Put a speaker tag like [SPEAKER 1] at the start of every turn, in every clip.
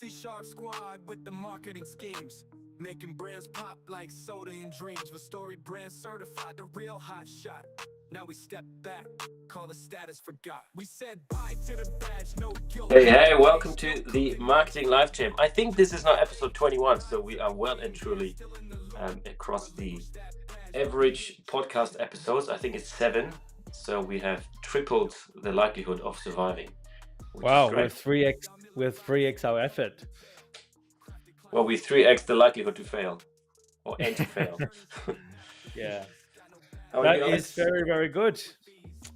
[SPEAKER 1] C-sharp squad with the marketing schemes, making brands pop like soda and dreams. With StoryBrand certified, the real hot shot. Now we step back, call the status forgot. We said bye to the badge, no guilt.
[SPEAKER 2] Hey, welcome to the Marketing Live Jam. I think this is now episode 21, so we are well and truly across the average podcast episodes. I think it's 7, so we have tripled the likelihood of surviving.
[SPEAKER 3] Wow, we're 3x our effort.
[SPEAKER 2] Well, we 3x the likelihood to fail or anti-fail.
[SPEAKER 3] Yeah, that is very, very good.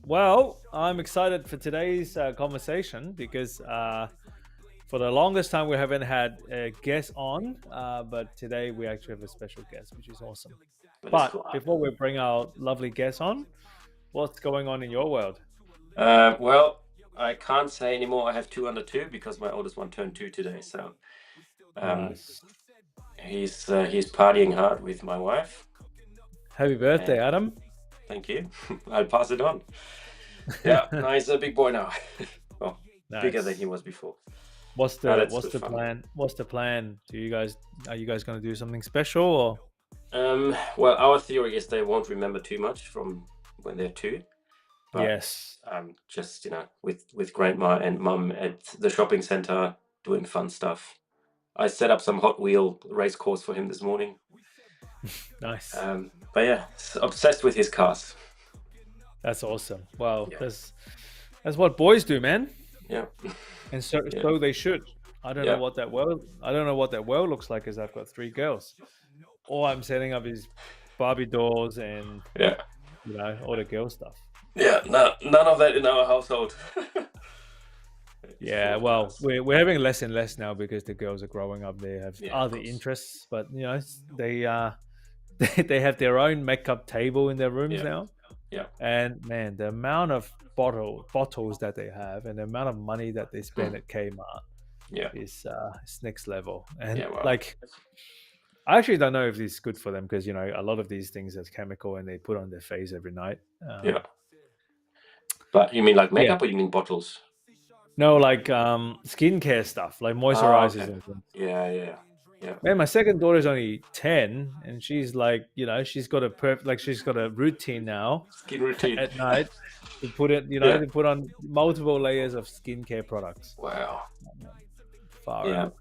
[SPEAKER 3] Well, I'm excited for today's conversation because for the longest time we haven't had a guest on, but today we actually have a special guest, which is awesome. But before we bring our lovely guest on, what's going on in your world?
[SPEAKER 2] Well, I can't say anymore. I have 2 under 2 because my oldest one turned 2 today. So
[SPEAKER 3] Nice.
[SPEAKER 2] he's partying hard with my wife.
[SPEAKER 3] Happy birthday, Adam.
[SPEAKER 2] Thank you. I'll pass it on. Yeah, now he's a big boy now. Well,
[SPEAKER 3] Nice.
[SPEAKER 2] bigger than he was before.
[SPEAKER 3] What's the
[SPEAKER 2] fun.
[SPEAKER 3] plan? What's the plan? Are you guys going to do something special or?
[SPEAKER 2] Well, our theory is they won't remember too much from when they're 2. But,
[SPEAKER 3] Yes.
[SPEAKER 2] just with grandma and mum at the shopping center doing fun stuff. I set up some Hot Wheel race course for him this morning.
[SPEAKER 3] Nice.
[SPEAKER 2] But yeah, obsessed with his cars.
[SPEAKER 3] That's awesome. Well,
[SPEAKER 2] Yeah.
[SPEAKER 3] that's what boys do, man.
[SPEAKER 2] Yeah.
[SPEAKER 3] And so they should. I don't know what that world looks like, because I've got 3 girls. All I'm setting up is Barbie dolls and all the girl stuff.
[SPEAKER 2] Yeah, none of that in our household.
[SPEAKER 3] Yeah, well, we're having less and less now because the girls are growing up. They have other interests, but they they have their own makeup table in their rooms now.
[SPEAKER 2] Yeah.
[SPEAKER 3] And man, the amount of bottles that they have and the amount of money that they spend at Kmart is next level. And like, I actually don't know if this is good for them because a lot of these things are chemical and they put on their face every night.
[SPEAKER 2] But you mean like makeup or you mean bottles?
[SPEAKER 3] No, like skincare stuff, like moisturizers and things.
[SPEAKER 2] Yeah.
[SPEAKER 3] Man, my second daughter's only 10, and she's like, she's got a routine now.
[SPEAKER 2] Skin routine
[SPEAKER 3] at night to put it, to put on multiple layers of skincare products.
[SPEAKER 2] Wow.
[SPEAKER 3] Far out.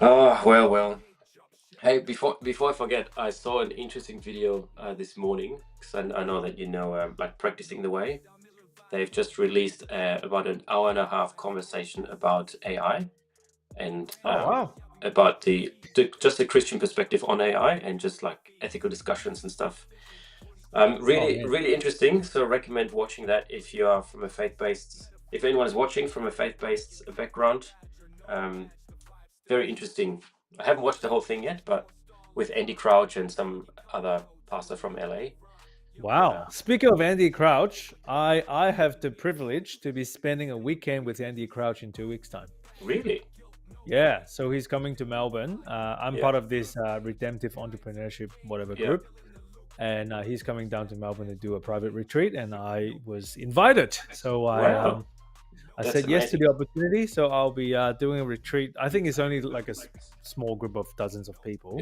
[SPEAKER 2] Oh, well. Hey, before I forget, I saw an interesting video this morning because I know that like Practicing the Way. They've just released about an hour and a half conversation about AI and about just the Christian perspective on AI and just like ethical discussions and stuff. Really interesting. So I recommend watching that if you are from a faith-based. If anyone is watching from a faith-based background, very interesting. I haven't watched the whole thing yet, but with Andy Crouch and some other pastor from LA.
[SPEAKER 3] Wow. Speaking of Andy Crouch, I have the privilege to be spending a weekend with Andy Crouch in 2 weeks' time.
[SPEAKER 2] Really?
[SPEAKER 3] Yeah. So he's coming to Melbourne. I'm part of this redemptive entrepreneurship group. And he's coming down to Melbourne to do a private retreat. And I was invited. So I said yes to the opportunity. So I'll be doing a retreat. I think it's only like a small group of dozens of people.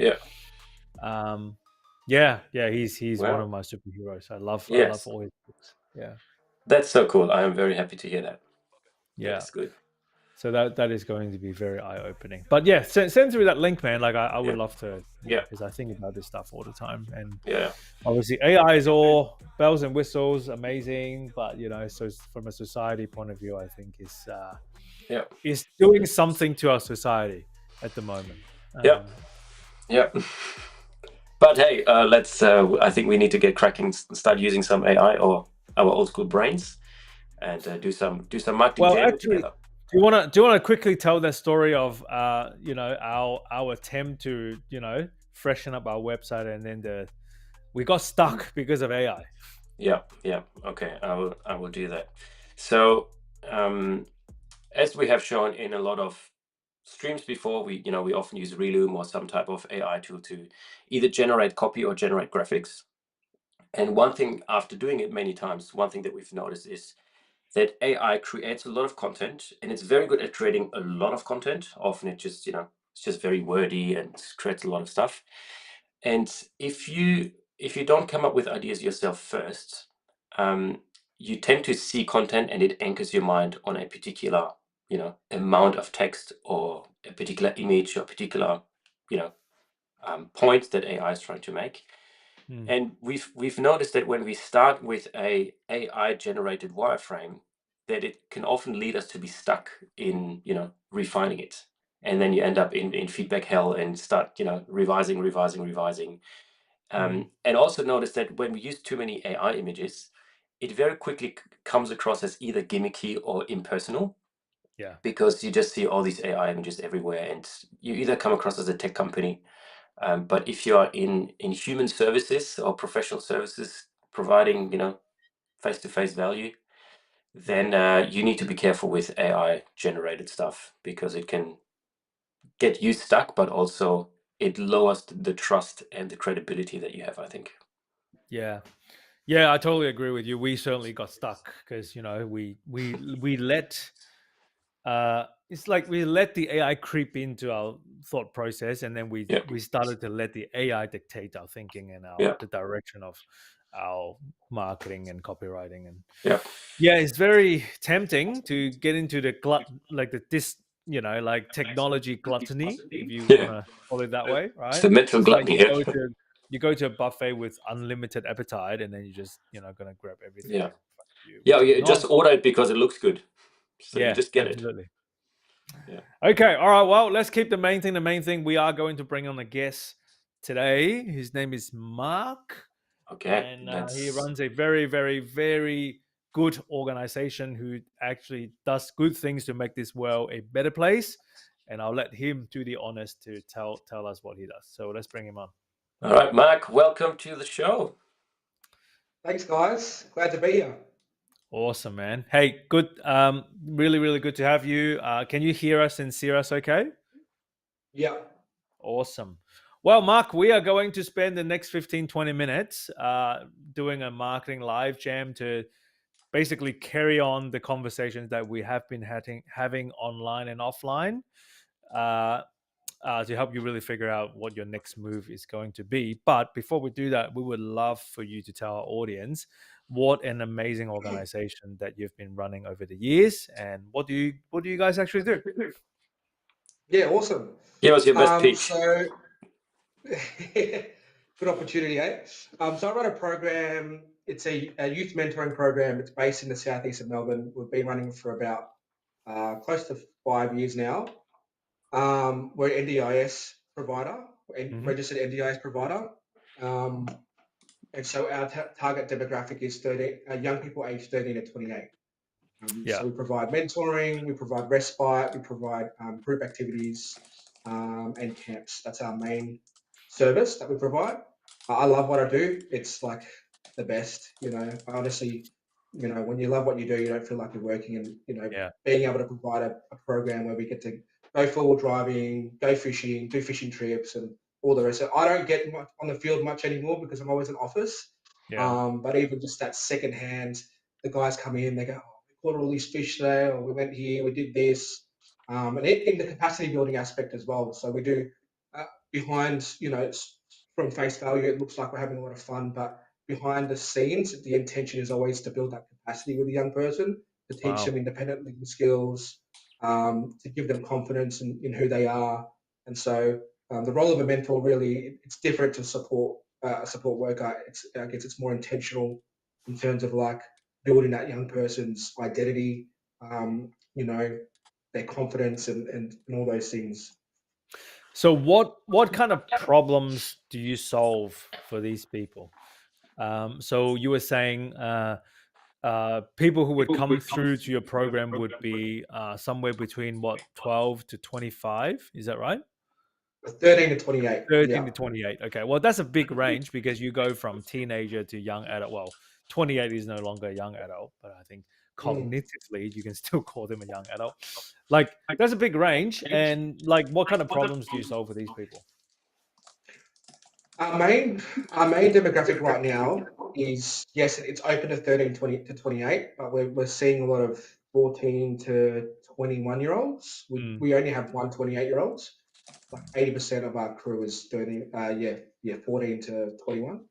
[SPEAKER 3] Yeah. He's one of my superheroes. I love all his books. Yeah.
[SPEAKER 2] That's so cool. I am very happy to hear that.
[SPEAKER 3] Yeah.
[SPEAKER 2] That's good.
[SPEAKER 3] So that is going to be very eye-opening. But yeah, send through that link, man. Like I would love to. Because I think about this stuff all the time. And obviously AI is all bells and whistles, amazing. But so from a society point of view, I think is doing something to our society at the moment.
[SPEAKER 2] But hey, let's. I think we need to get cracking, start using some AI or our old school brains, and do some marketing.
[SPEAKER 3] Well, actually, do you want to quickly tell that story of our attempt to freshen up our website, and then we got stuck because of AI?
[SPEAKER 2] Yeah. Okay, I will do that. So, as we have shown in a lot of streams before, we often use Reloom or some type of AI tool to either generate copy or generate graphics. And one thing, after doing it many times, one thing that we've noticed is that AI creates a lot of content, and it's very good at creating a lot of content. Often it just, it's just very wordy and creates a lot of stuff. And if you don't come up with ideas yourself first, you tend to see content and it anchors your mind on a particular, amount of text or a particular image or particular, point that AI is trying to make. And we've noticed that when we start with a AI generated wireframe, that it can often lead us to be stuck in, refining it. And then you end up in feedback hell and start, revising. And also notice that when we use too many AI images, it very quickly comes across as either gimmicky or impersonal.
[SPEAKER 3] Yeah.
[SPEAKER 2] Because you just see all these AI images everywhere, and you either come across as a tech company, but if you are in human services or professional services providing, face-to-face value, then you need to be careful with AI generated stuff, because it can get you stuck, but also it lowers the trust and the credibility that you have, I think.
[SPEAKER 3] Yeah. Yeah, I totally agree with you. We certainly got stuck because we let it's like we let the AI creep into our thought process, and then we started to let the AI dictate our thinking and the direction of our marketing and copywriting. And it's very tempting to get into the technology gluttony, if you want to call it that way, right?
[SPEAKER 2] It's the mental gluttony.
[SPEAKER 3] Like you go to a buffet with unlimited appetite, and then you just gonna grab everything.
[SPEAKER 2] You just order it because it looks good, so you just get
[SPEAKER 3] absolutely.
[SPEAKER 2] it.
[SPEAKER 3] Okay, all right, well, let's keep the main thing. We are going to bring on a guest today. His name is Mark.
[SPEAKER 2] Okay.
[SPEAKER 3] And he runs a very, very, very good organization who actually does good things to make this world a better place. And I'll let him do the honors to tell us what he does. So let's bring him on.
[SPEAKER 2] All right, Mark, welcome to the show.
[SPEAKER 4] Thanks, guys. Glad to be here.
[SPEAKER 3] Awesome, man. Hey, good. Really, really good to have you. Can you hear us and see us okay?
[SPEAKER 4] Yeah.
[SPEAKER 3] Awesome. Well, Mark, we are going to spend the next 15, 20 minutes doing a marketing live jam to basically carry on the conversations that we have been having online and offline to help you really figure out what your next move is going to be. But before we do that, we would love for you to tell our audience what an amazing organization that you've been running over the years, and what do you guys actually do?
[SPEAKER 4] Yeah, awesome.
[SPEAKER 2] Give us your best pitch.
[SPEAKER 4] So, good opportunity, eh? So I run a program. It's a youth mentoring program. It's based in the southeast of Melbourne. We've been running for about close to 5 years now. We're an NDIS provider, registered NDIS provider. And so our target demographic is young people aged 13 to 28. So we provide mentoring, we provide respite, we provide group activities and camps. That's our main service that we provide. I love what I do. It's like the best, honestly, when you love what you do, you don't feel like you're working. And, being able to provide a program where we get to go four-wheel driving, go fishing, do fishing trips and all the rest. So I don't get much on the field much anymore because I'm always in office. But even just that secondhand, the guys come in, they go, oh, we caught all these fish today, or we went here, we did this. And in the capacity building aspect as well. So we do behind, it's from face value, it looks like we're having a lot of fun, but behind the scenes, the intention is always to build that capacity with a young person, to teach them independent living skills, to give them confidence in who they are. And so the role of a mentor really, it's different to support a support worker. I guess it's more intentional in terms of like building that young person's identity, their confidence and all those things.
[SPEAKER 3] So what kind of problems do you solve for these people? So you were saying people who would come through to your program would be somewhere between 12 to 25, is that right?
[SPEAKER 4] 13 to 28.
[SPEAKER 3] 13 to 28. Okay, well, that's a big range because you go from teenager to young adult. Well, 28 is no longer a young adult, but I think cognitively you can still call them a young adult. Like, that's a big range. And like, what kind of problems do you solve for these people?
[SPEAKER 4] Our main demographic right now is, yes, it's open to 13 to 28, but we're seeing a lot of 14 to 21-year-olds. We only have 28-year-olds. Like 80% of our crew is 13, 14 to 21.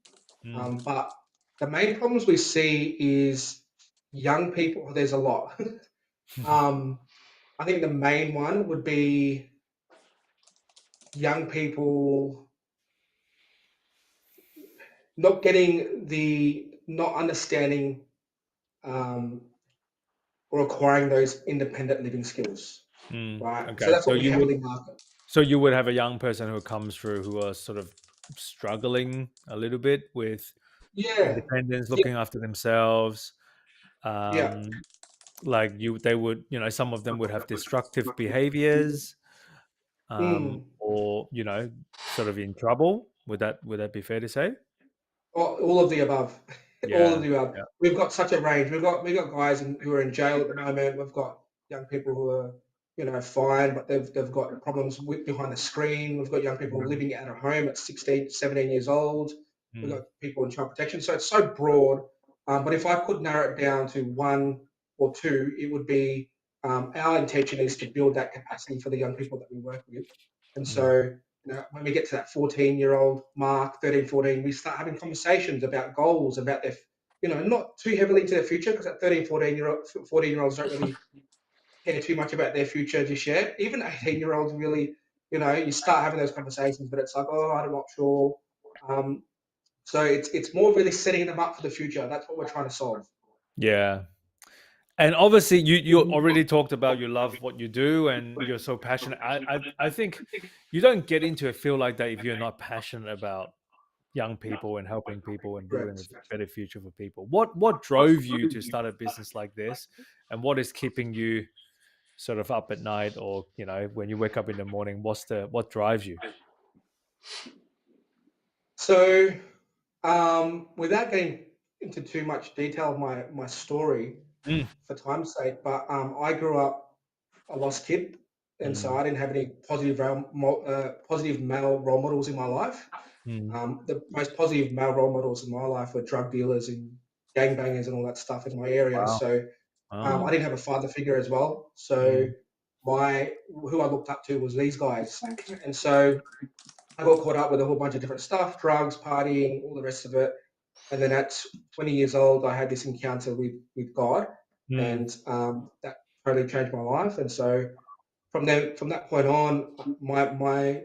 [SPEAKER 4] But the main problems we see is young people. There's a lot. I think the main one would be young people not understanding or acquiring those independent living skills, right?
[SPEAKER 3] Okay.
[SPEAKER 4] So that's what we heavily market.
[SPEAKER 3] So you would have a young person who comes through who are sort of struggling a little bit with
[SPEAKER 4] Yeah,
[SPEAKER 3] independence,
[SPEAKER 4] yeah,
[SPEAKER 3] looking after themselves.
[SPEAKER 4] yeah.
[SPEAKER 3] Like they would, some of them would have destructive behaviors,
[SPEAKER 4] Mm.
[SPEAKER 3] or sort of in trouble. Would that be fair to say?
[SPEAKER 4] All of the above. All of
[SPEAKER 3] Yeah.
[SPEAKER 4] the above.
[SPEAKER 3] Yeah.
[SPEAKER 4] We've got such a range. We've got guys who are in jail at the moment. We've got young people who are, fine, but they've got problems behind the screen. We've got young people
[SPEAKER 3] Mm,
[SPEAKER 4] living out of home at 16, 17 years old. We've
[SPEAKER 3] mm,
[SPEAKER 4] got people in child protection. So it's so broad. But if I could narrow it down to one or two, it would be our intention is to build that capacity for the young people that we work with. And
[SPEAKER 3] mm.
[SPEAKER 4] so when we get to that 14-year-old mark, 13, 14, we start having conversations about goals, about their, not too heavily into their future, because that 13, 14-year-olds don't really care too much about their future just yet. Even 18-year-olds really, you start having those conversations, but it's like, oh, I'm not sure. So it's more really setting them up for the future. That's what we're trying to solve.
[SPEAKER 3] Yeah. And obviously, you already talked about you love what you do and you're so passionate. I think you don't get into a field like that if you're not passionate about young people and helping people and building a
[SPEAKER 4] Correct.
[SPEAKER 3] better future for people. What drove you to start a business like this, and what is keeping you sort of up at night, or when you wake up in the morning? What drives you?
[SPEAKER 4] So without getting into too much detail of my story
[SPEAKER 3] Mm,
[SPEAKER 4] for time's sake, but I grew up a lost kid, and so
[SPEAKER 3] mm,
[SPEAKER 4] I didn't have any positive male role models in my life.
[SPEAKER 3] mm.
[SPEAKER 4] The most positive male role models in my life were drug dealers and gangbangers and all that stuff in my area.
[SPEAKER 3] Wow.
[SPEAKER 4] So
[SPEAKER 3] Wow.
[SPEAKER 4] I didn't have a father figure as well. So
[SPEAKER 3] Mm,
[SPEAKER 4] who I looked up to was these guys, and so I got caught up with a whole bunch of different stuff, drugs, partying, all the rest of it. And then at 20 years old, I had this encounter with God,
[SPEAKER 3] mm,
[SPEAKER 4] and that totally changed my life. And so from that point on, my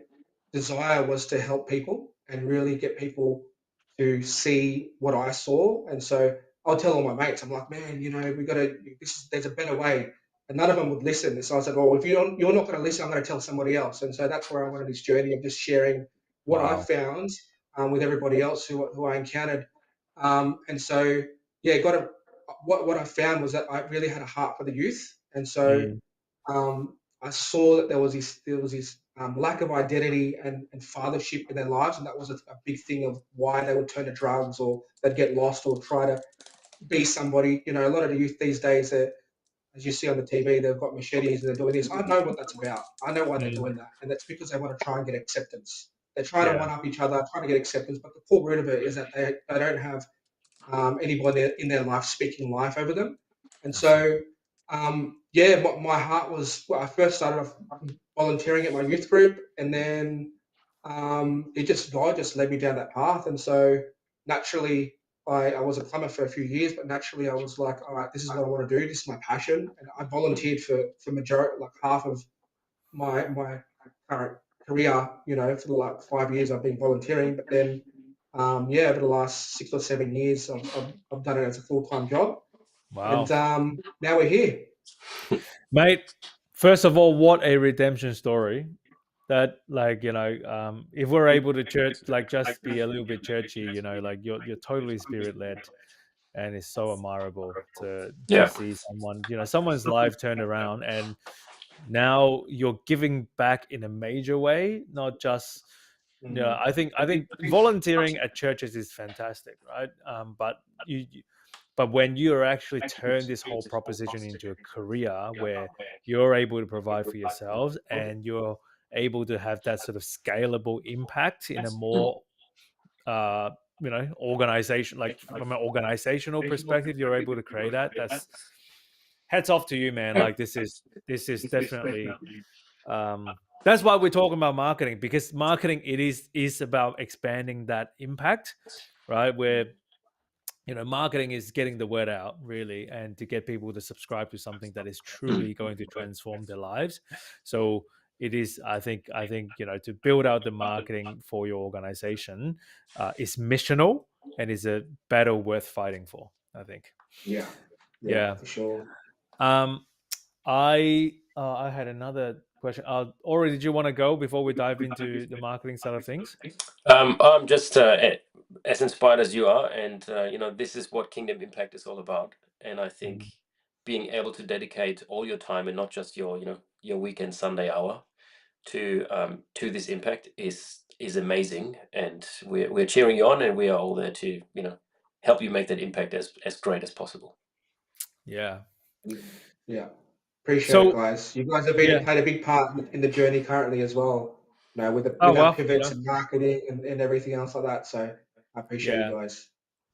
[SPEAKER 4] desire was to help people and really get people to see what I saw. And so I'll tell all my mates, I'm like, man, we got to. There's a better way, and none of them would listen. And so I said, well, if you're not going to listen, I'm going to tell somebody else. And so that's where I went on this journey of just sharing what I
[SPEAKER 3] wow.
[SPEAKER 4] found with everybody else who I encountered. And so yeah, what I found was that I really had a heart for the youth, and so
[SPEAKER 3] Mm,
[SPEAKER 4] I saw that there was this lack of identity and fathership in their lives, and that was a big thing of why they would turn to drugs or they'd get lost or try to be somebody. A lot of the youth these days, as you see on the TV, they've got machetes and they're doing this. I know what that's about. I know why they're
[SPEAKER 3] mm.
[SPEAKER 4] doing that, and that's because they want to try and get acceptance. They're trying to
[SPEAKER 3] Yeah.
[SPEAKER 4] one up each other, trying to get acceptance. But the core root of it is that they don't have anybody in their life speaking life over them. And
[SPEAKER 3] I see.
[SPEAKER 4] so, yeah, my heart was, well, I first started off volunteering at my youth group, and then God just led me down that path. And so naturally, I was a plumber for a few years, but naturally I was like, all right, this is what I want to do. This is my passion. And I volunteered for majority, like half of my current career, for the like 5 years I've been volunteering, but then yeah, over the last 6 or 7 years, I've done it as a full-time job, and
[SPEAKER 3] Wow.
[SPEAKER 4] now we're here.
[SPEAKER 3] Mate, first of all, what a redemption story. That, like, if we're able to church, like, just be a little bit churchy, like, you're totally spirit led, and it's so admirable to
[SPEAKER 2] Yeah.
[SPEAKER 3] see someone, someone's life turn around, and now you're giving back in a major way, not just. Yeah,
[SPEAKER 4] Mm.
[SPEAKER 3] I think volunteering at churches is fantastic, right? But but when you are actually turn this whole proposition into a career where you're able to provide for yourselves and you're able to have that sort of scalable impact in a more organization, like from an organizational perspective, you're able to create that. That's hats off to you, man. Like this is definitely that's why we're talking about marketing, because marketing is about expanding that impact, right? Where marketing is getting the word out, really, and to get people to subscribe to something that is truly going to transform their lives. So it is, I think to build out the marketing for your organization is missional and is a battle worth fighting for, I think.
[SPEAKER 4] Yeah, for sure.
[SPEAKER 3] I had another question. Ori, did you want to go before we dive into the marketing side of things?
[SPEAKER 2] I'm just as inspired as you are, and this is what Kingdom Impact is all about. And I think being able to dedicate all your time and not just your your weekend Sunday hour to this impact is amazing. And we're cheering you on, and we are all there to help you make that impact as great as possible.
[SPEAKER 3] Yeah.
[SPEAKER 4] Appreciate it, guys. You guys have played a big part in the journey currently as well. With our pivots and marketing and everything else like that. So I appreciate you guys.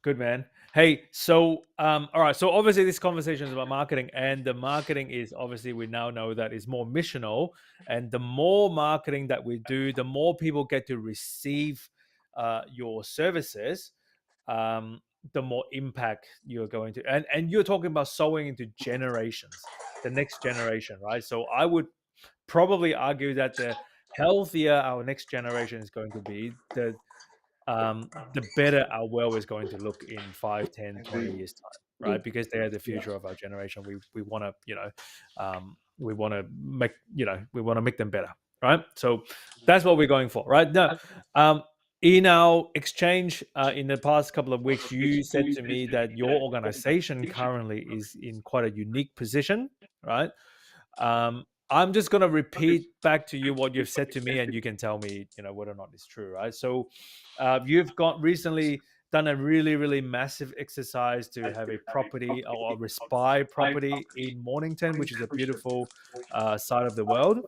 [SPEAKER 3] Good, man. Hey, so all right. So obviously this conversation is about marketing, and the marketing is obviously, we now know that is more missional, and the more marketing that we do, the more people get to receive your services, the more impact you're going to. And you're talking about sowing into generations, the next generation, right? So I would probably argue that the healthier our next generation is going to be, the better our world is going to look in 5, 10, 20 years time, right? Because they are the future of our generation. We want to we want to make them better, right? So that's what we're going for, right? Now in our exchange in the past couple of weeks, you said to me that your organization currently is in quite a unique position, right? I'm just going to repeat back to you what you've said to me, and you can tell me, whether or not it's true, right? So you've recently done a really, really massive exercise to have a property or a respire property in Mornington, which is a beautiful side of the world.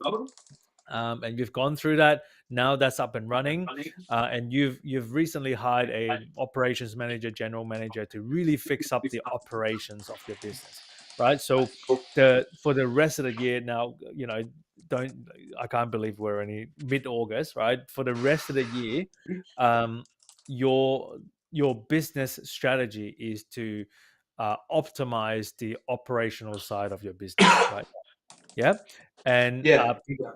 [SPEAKER 3] And you've gone through that. Now that's up and running, and you've recently hired a operations manager, general manager, to really fix up the operations of your business, right? So for the rest of the year now, I can't believe we're only mid-August, right? For the rest of the year, your business strategy is to optimize the operational side of your business, right? Yeah. And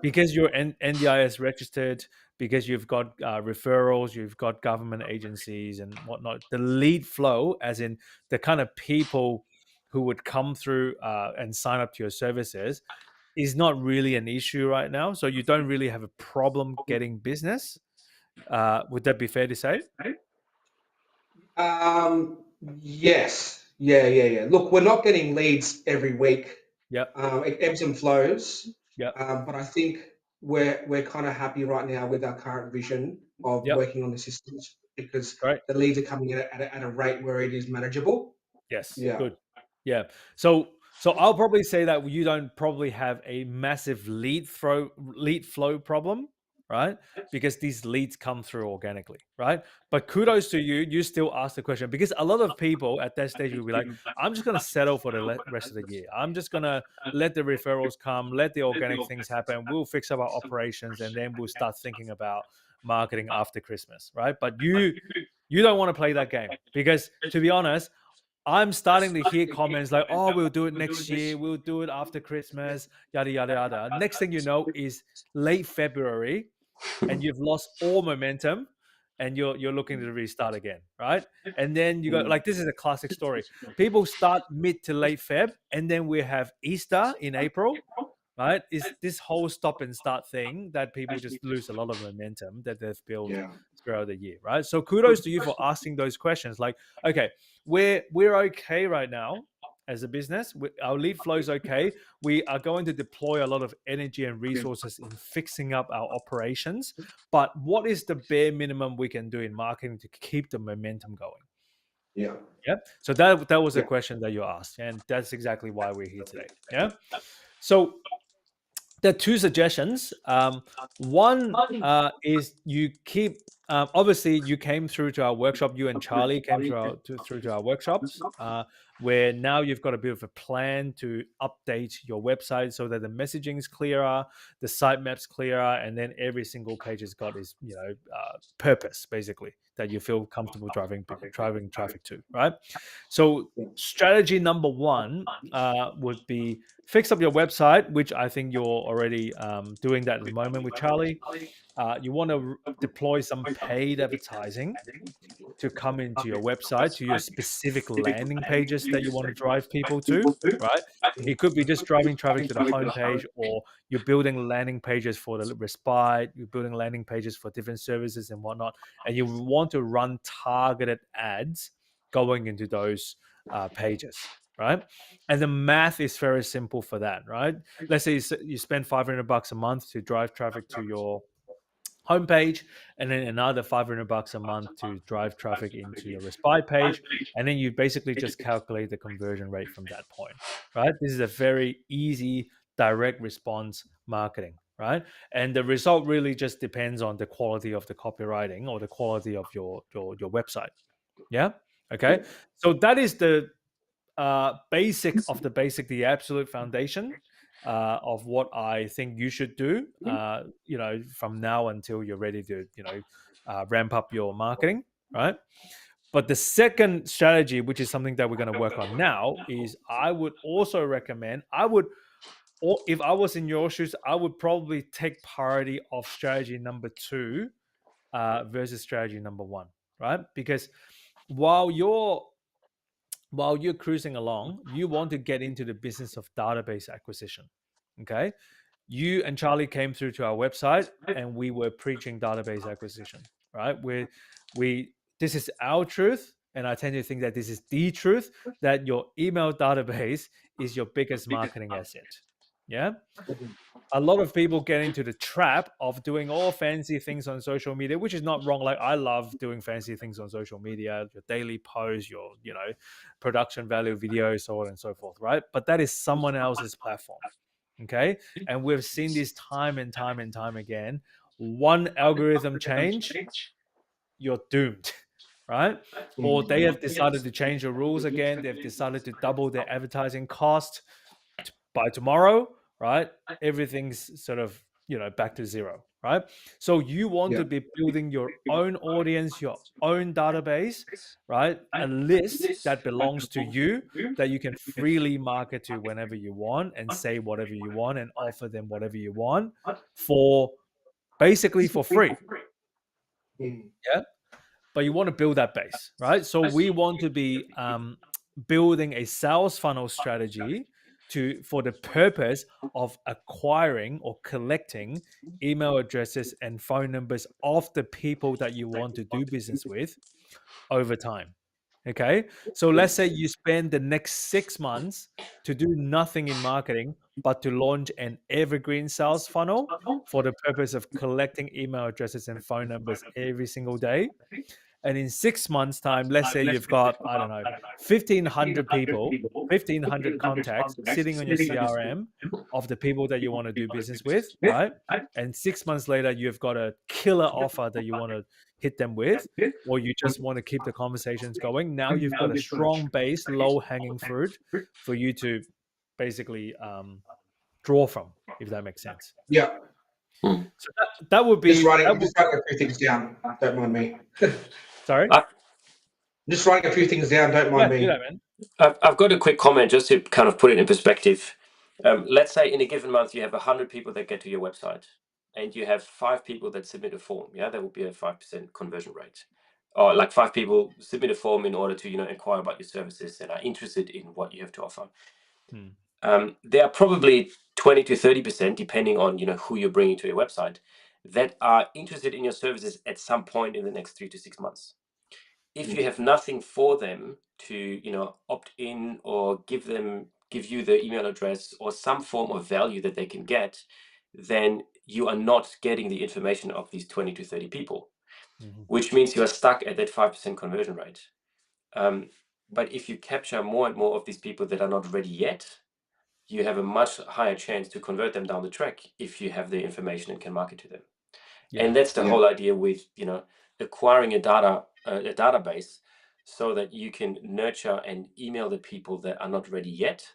[SPEAKER 3] because you're NDIS registered, because you've got referrals, you've got government agencies and whatnot, the lead flow, as in the kind of people who would come through and sign up to your services, is not really an issue right now. So you don't really have a problem getting business. Would that be fair to say?
[SPEAKER 4] Yes. Yeah. Look, we're not getting leads every week.
[SPEAKER 3] Yep.
[SPEAKER 4] It ebbs and flows.
[SPEAKER 3] Yep.
[SPEAKER 4] But I think we're kind of happy right now with our current vision of working on the systems, because the leads are coming in at a rate where it is manageable.
[SPEAKER 3] Yes.
[SPEAKER 4] Yeah.
[SPEAKER 3] Good. Yeah. So I'll probably say that you don't probably have a massive lead flow problem, right? Because these leads come through organically, right? But kudos to you. You still ask the question, because a lot of people at that stage will be like, I'm just going to settle for the rest of the year. I'm just going to let the referrals come, let the organic things happen. We'll fix up our operations, and then we'll start thinking about marketing after Christmas, right? But you don't want to play that game, because, to be honest, I'm starting to hear comments like, oh, we'll do it next year, we'll do it after Christmas, yada, yada, yada. Next thing you know is late February, and you've lost all momentum, and you're looking to restart again, right? And then you go, like, this is a classic story. People start mid to late Feb, and then we have Easter in April, right? Is this whole stop and start thing that people just lose a lot of momentum that they've built throughout the year, right? So kudos to you for asking those questions. Like, okay, we're okay right now as a business. Our lead flow is okay. We are going to deploy a lot of energy and resources in fixing up our operations. But what is the bare minimum we can do in marketing to keep the momentum going?
[SPEAKER 4] Yeah.
[SPEAKER 3] So that was a question that you asked, and that's exactly why we're here today. Yeah. So there are two suggestions. One is you keep, obviously you came through to our workshop, you and Charlie came through to our workshops, where now you've got a bit of a plan to update your website so that the messaging is clearer, the sitemap's clearer, and then every single page has got its, purpose, basically, that you feel comfortable driving traffic to, right? So strategy number one would be fix up your website, which I think you're already doing that at the moment with Charlie. You want to deploy some paid advertising to come into your website, to your specific landing pages that you want to drive people to, right? It could be just driving traffic to the homepage, or you're building landing pages for the respite, you're building landing pages for different services and whatnot, and you want to run targeted ads going into those pages, right? And the math is very simple for that, right? Let's say you spend $500 a month to drive traffic to your homepage, and then another $500 a month to drive traffic into your respite page, and then you basically just calculate the conversion rate from that point, right? This is a very easy direct response marketing, right? And the result really just depends on the quality of the copywriting or the quality of your website. Yeah. Okay. So that is the basic of the basic, the absolute foundation of what I think you should do, from now until you're ready to, ramp up your marketing, right? But the second strategy, which is something that we're going to work on now, is I would also recommend, or if I was in your shoes, I would probably take priority of strategy number 2 versus strategy number 1, right? Because while you're cruising along, you want to get into the business of database acquisition. Okay. You and Charlie came through to our website and we were preaching database acquisition, right? This is our truth. And I tend to think that this is the truth, that your email database is your biggest marketing asset. Yeah. A lot of people get into the trap of doing all fancy things on social media, which is not wrong. Like, I love doing fancy things on social media, your daily posts, your, production value videos, so on and so forth, right? But that is someone else's platform. Okay. And we've seen this time and time and time again. One algorithm change, you're doomed, right? Or they have decided to change the rules again. They've decided to double their advertising cost by tomorrow, right? Everything's sort of, back to zero, right? So you want to be building your own audience, your own database, right? A list that belongs to you, that you can freely market to whenever you want, and say whatever you want and offer them whatever you want for basically for free. Yeah. But you want to build that base, right? So we want to be building a sales funnel strategy for the purpose of acquiring or collecting email addresses and phone numbers of the people that you want to do business with over time. Okay. So let's say you spend the next 6 months to do nothing in marketing, but to launch an evergreen sales funnel for the purpose of collecting email addresses and phone numbers every single day. And in 6 months' time, let's say you've got, I don't know, 1,500 people, 1,500 contacts sitting on your CRM of the people that you want to do business with, right? And 6 months later, you've got a killer offer that you want to hit them with, or you just want to keep the conversations going. Now you've got a strong base, low-hanging fruit for you to basically draw from, if that makes sense.
[SPEAKER 4] Yeah.
[SPEAKER 3] So that would be...
[SPEAKER 4] Just writing a few things down. Don't mind me.
[SPEAKER 3] Sorry?
[SPEAKER 4] Just writing a few things down. Don't mind me.
[SPEAKER 3] Do that, man.
[SPEAKER 2] I've got a quick comment just to kind of put it in perspective. Let's say in a given month you have 100 people that get to your website, and you have 5 people that submit a form. Yeah, that would be a 5% conversion rate. Or like 5 people submit a form in order to inquire about your services and are interested in what you have to offer. There are probably 20 to 30%, depending on who you're bringing to your website, that are interested in your services at some point in the next 3 to 6 months. If you have nothing for them to opt in or give you the email address or some form of value that they can get, then you are not getting the information of these 20 to 30 people, which means you are stuck at that 5% conversion rate. But if you capture more and more of these people that are not ready yet, you have a much higher chance to convert them down the track if you have the information and can market to them.
[SPEAKER 3] Yeah.
[SPEAKER 2] And that's the whole idea with, you know, acquiring a database so that you can nurture and email the people that are not ready yet,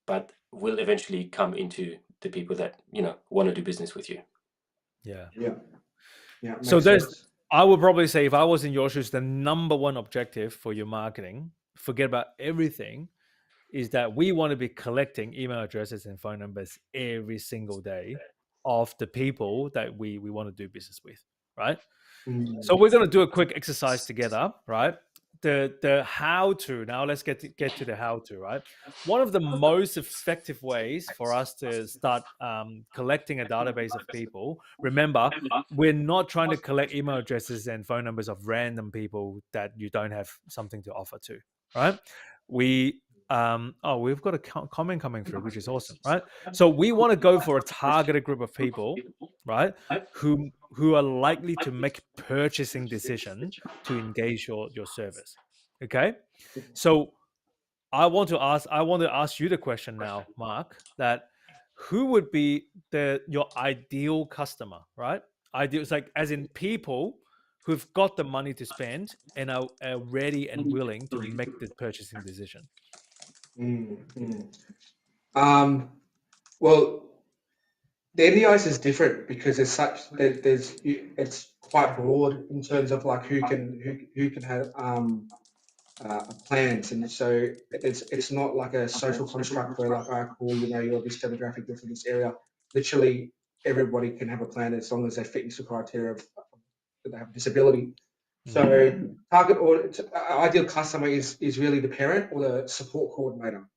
[SPEAKER 2] but will eventually come into the people that, you know, want to do business with you.
[SPEAKER 3] Yeah.
[SPEAKER 4] So
[SPEAKER 3] I would probably say, if I was in your shoes, the number one objective for your marketing, forget about everything, is that we want to be collecting email addresses and phone numbers every single day of the people that we want to do business with, right? So we're going to do a quick exercise together, right? The how to. Now let's get to the how to, right? One of the most effective ways for us to start collecting a database of people. Remember, we're not trying to collect email addresses and phone numbers of random people that you don't have something to offer to, right? We've got a comment coming through, which is awesome, right? So we want to go for a targeted group of people, right, who are likely to make purchasing decision to engage your service. Okay, so I want to ask you the question now, Mark, that who would be your ideal customer, right? Ideal, it's like, as in people who've got the money to spend and are ready and willing to make the purchasing decision.
[SPEAKER 4] Well, the NDIS is different because it's quite broad in terms of like who can have plans, and so it's not like a social construct where like, cool, you know, you're this demographic, you're from this area. Literally everybody can have a plan as long as they fit into the criteria of that they have disability. So target or ideal customer is really the parent or the support coordinator.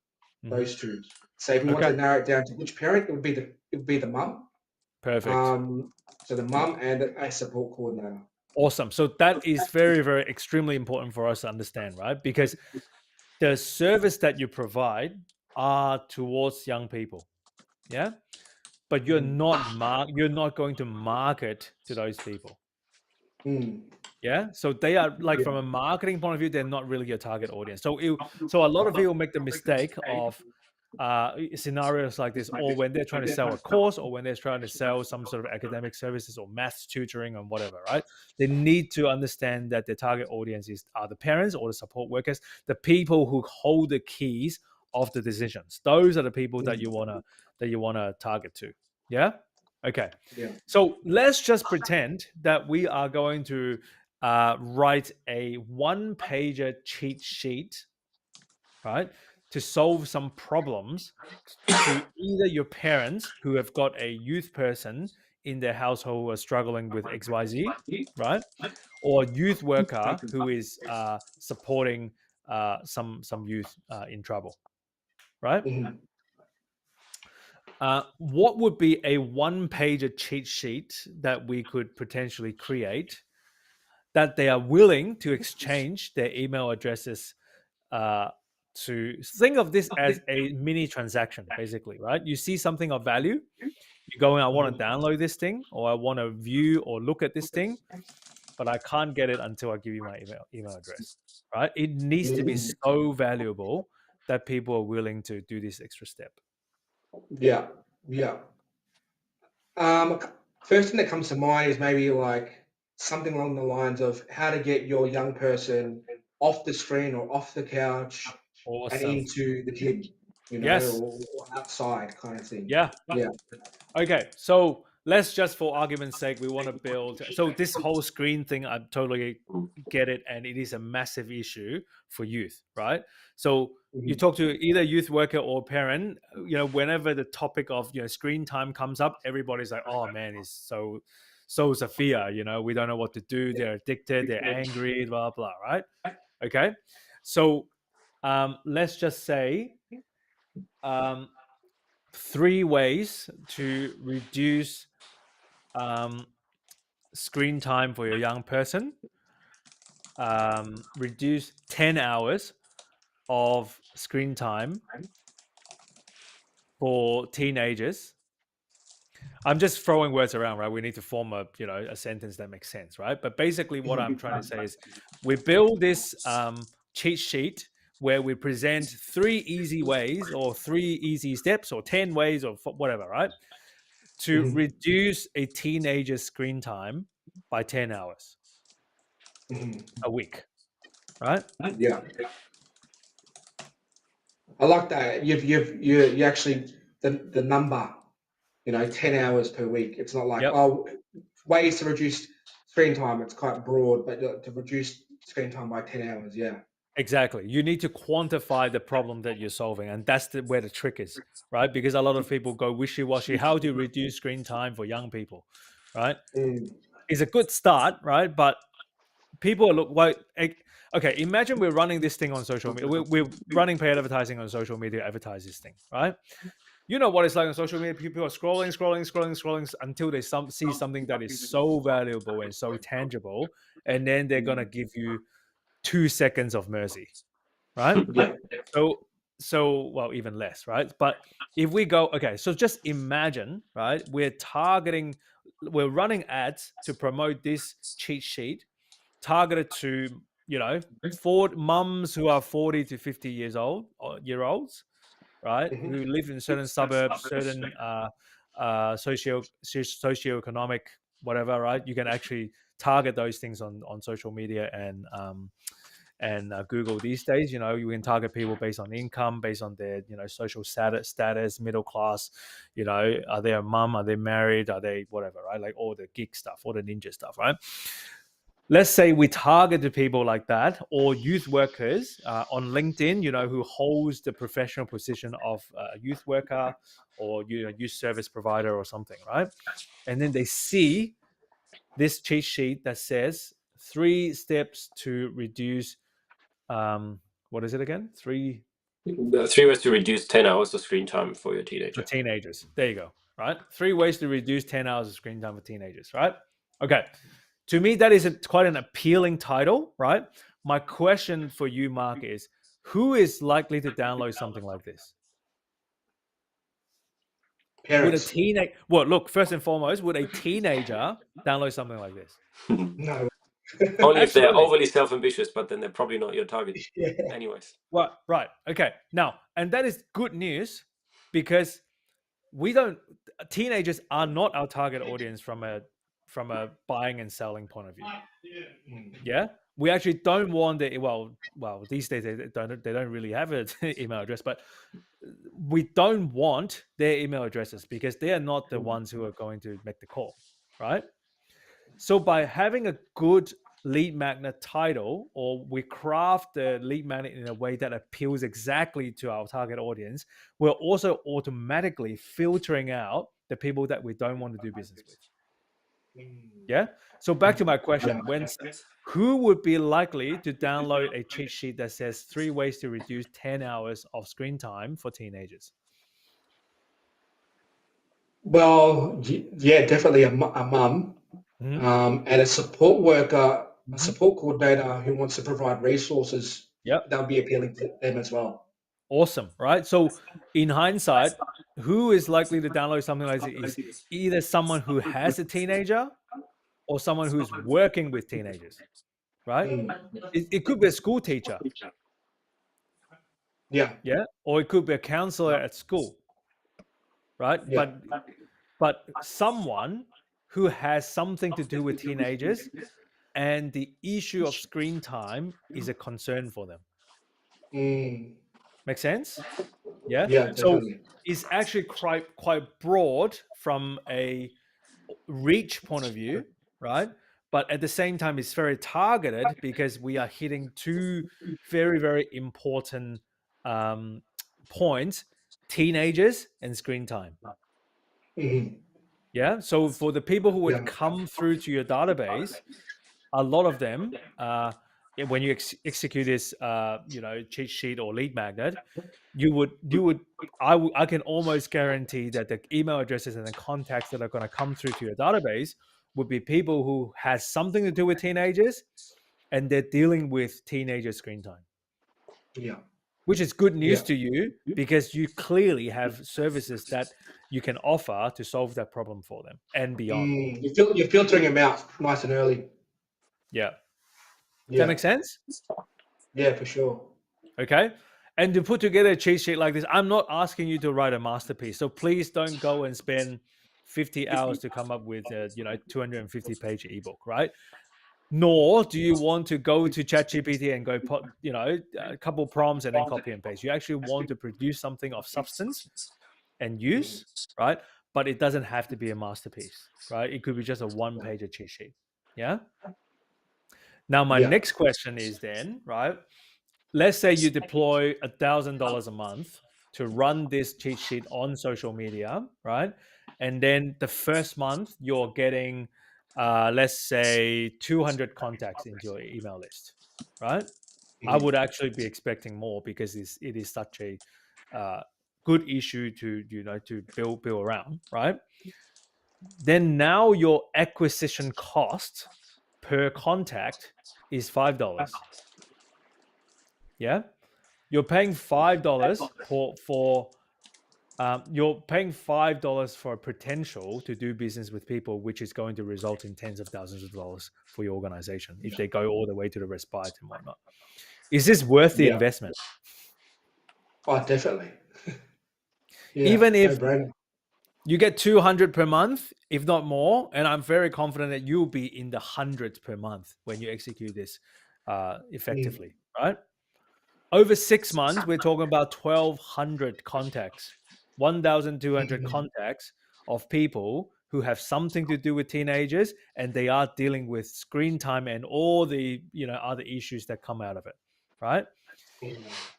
[SPEAKER 4] Those two. So if we want to narrow it down to which parent, it would be the mum.
[SPEAKER 3] Perfect.
[SPEAKER 4] So the mum and a support coordinator.
[SPEAKER 3] Awesome. So that is very, very extremely important for us to understand, right? Because the service that you provide are towards young people, yeah, but you're not going to market to those people. Yeah, so they are like, from a marketing point of view, they're not really your target audience. So a lot of people make the mistake of scenarios like this, or when they're trying to sell a course, or when they're trying to sell some sort of academic services or maths tutoring or whatever, right? They need to understand that their target audience are the parents or the support workers, the people who hold the keys of the decisions. Those are the people that you wanna target to. Yeah. Okay.
[SPEAKER 4] Yeah.
[SPEAKER 3] So let's just pretend that we are going to write a one-pager cheat sheet, right, to solve some problems to either your parents who have got a youth person in their household who are struggling with XYZ, right, or youth worker who is supporting some youth in trouble, right? What would be a one-pager cheat sheet that we could potentially create that they are willing to exchange their email addresses to? Think of this as a mini transaction, basically, right? You see something of value, you're going, I want to download this thing, or I want to view or look at this thing, but I can't get it until I give you my email address, right? It needs to be so valuable that people are willing to do this extra step.
[SPEAKER 4] Yeah. First thing that comes to mind is maybe like something along the lines of how to get your young person off the screen or off the couch and into the gym, you know, or outside kind of thing.
[SPEAKER 3] Yeah.
[SPEAKER 4] Yeah.
[SPEAKER 3] Okay, so let's just, for argument's sake, we want to build. So this whole screen thing, I totally get it, and it is a massive issue for youth, right? So you talk to either youth worker or parent, you know, whenever the topic of, you know, screen time comes up, everybody's like, oh man, it's so severe, you know, we don't know what to do. They're addicted, they're angry, blah blah, right? Okay, so let's just say 3 ways to reduce screen time for your young person. Reduce 10 hours of screen time for teenagers. I'm just throwing words around, right? We need to form a sentence that makes sense, right? But basically what I'm trying to say is we build this cheat sheet where we present 3 easy ways or 3 easy steps or 10 ways or whatever, right? To reduce a teenager's screen time by 10 hours a week, right?
[SPEAKER 4] Yeah. I like that. You actually the number, 10 hours per week. It's not like, ways to reduce screen time. It's quite broad, but to reduce screen time by 10 hours, yeah.
[SPEAKER 3] Exactly. You need to quantify the problem that you're solving, and that's where the trick is, right? Because a lot of people go wishy-washy. How do you reduce screen time for young people, right? It's a good start, right? But people look like, okay, imagine we're running this thing on social media. We're running paid advertising on social media to advertise this thing, right? You know what it's like on social media. People are scrolling until they see something that is so valuable and so tangible, and then they're gonna give you 2 seconds of mercy, right?
[SPEAKER 4] Yeah.
[SPEAKER 3] So well, even less, right? But if we go, okay, so just imagine, right? We're running ads to promote this cheat sheet targeted to, mums who are 40 to 50 years old or year olds, right? Who live in certain suburbs, certain socioeconomic whatever, right? You can actually target those things on social media and Google these days. You can target people based on income, based on their social status, middle class. Are they a mum? Are they married? Are they whatever? Right, like all the geek stuff, all the ninja stuff, right? Let's say we targeted people like that, or youth workers on LinkedIn, who holds the professional position of a youth worker or youth service provider or something, right? And then they see this cheat sheet that says 3 steps to reduce. What is it again? 3
[SPEAKER 2] ways to reduce 10 hours of screen time for your teenager.
[SPEAKER 3] For teenagers. There you go. Right? 3 ways to reduce 10 hours of screen time for teenagers. Right? Okay. To me, that is quite an appealing title, right? My question for you, Mark, is who is likely to download something like this?
[SPEAKER 4] Parents.
[SPEAKER 3] Well, look, first and foremost, would a teenager download something like this?
[SPEAKER 4] No.
[SPEAKER 2] Only if they're overly self-ambitious, but then they're probably not your target.
[SPEAKER 4] Yeah.
[SPEAKER 2] Anyways.
[SPEAKER 3] Well, right. Okay. Now, and that is good news because teenagers are not our target audience from a buying and selling point of view. Yeah. We actually don't want these days they don't really have an email address, but we don't want their email addresses because they are not the ones who are going to make the call, right? So by having a good lead magnet title, or we craft the lead magnet in a way that appeals exactly to our target audience, we're also automatically filtering out the people that we don't want to do business with. Yeah. So back to my question: who would be likely to download a cheat sheet that says 3 ways to reduce 10 hours of screen time for teenagers?
[SPEAKER 4] Well, yeah, definitely a mum, and a support worker, a support coordinator who wants to provide resources.
[SPEAKER 3] Yep.
[SPEAKER 4] That'll be appealing to them as well.
[SPEAKER 3] Awesome, right? So in hindsight, who is likely to download something like this is either someone who has a teenager or someone who's working with teenagers, right? It could be a school teacher.
[SPEAKER 4] Yeah.
[SPEAKER 3] Yeah. Or it could be a counselor at school, right?
[SPEAKER 4] Yeah.
[SPEAKER 3] But someone who has something to do with teenagers and the issue of screen time is a concern for them. Make sense? Yeah.
[SPEAKER 4] Yeah, definitely.
[SPEAKER 3] So it's actually quite broad from a reach point of view, right? But at the same time, it's very targeted because we are hitting 2 very, very important points: teenagers and screen time. Yeah. So for the people who would come through to your database, a lot of them, when you execute this, cheat sheet or lead magnet, I can almost guarantee that the email addresses and the contacts that are going to come through to your database would be people who has something to do with teenagers, and they're dealing with teenager screen time.
[SPEAKER 4] Yeah.
[SPEAKER 3] Which is good news to you because you clearly have services that you can offer to solve that problem for them and beyond.
[SPEAKER 4] You're filtering them out nice and early.
[SPEAKER 3] Yeah. Does that make sense?
[SPEAKER 4] Yeah, for sure.
[SPEAKER 3] Okay. And to put together a cheat sheet like this, I'm not asking you to write a masterpiece. So please don't go and spend 50 hours to come up with a 250-page ebook, right? Nor do you want to go to ChatGPT and go put, a couple prompts and then copy and paste. You actually want to produce something of substance and use, right? But it doesn't have to be a masterpiece, right? It could be just a one-page cheat sheet. Yeah. Now, my next question is then, right? Let's say you deploy $1,000 a month to run this cheat sheet on social media, right? And then the first month you're getting, let's say, 200 contacts into your email list, right? I would actually be expecting more because it is such a good issue to build around, right? Then now your acquisition cost per contact is $5. Yeah. You're paying $5 you're paying $5 for a potential to do business with people, which is going to result in tens of thousands of dollars for your organization if they go all the way to the respite and whatnot. Is this worth the investment?
[SPEAKER 4] Oh, definitely.
[SPEAKER 3] Even if
[SPEAKER 4] no-brainer.
[SPEAKER 3] you get 200 per month, if not more, and I'm very confident that you'll be in the hundreds per month when you execute this effectively, right? Over 6 months, we're talking about 1,200 contacts, 1,200 contacts of people who have something to do with teenagers, and they are dealing with screen time and all the other issues that come out of it, right?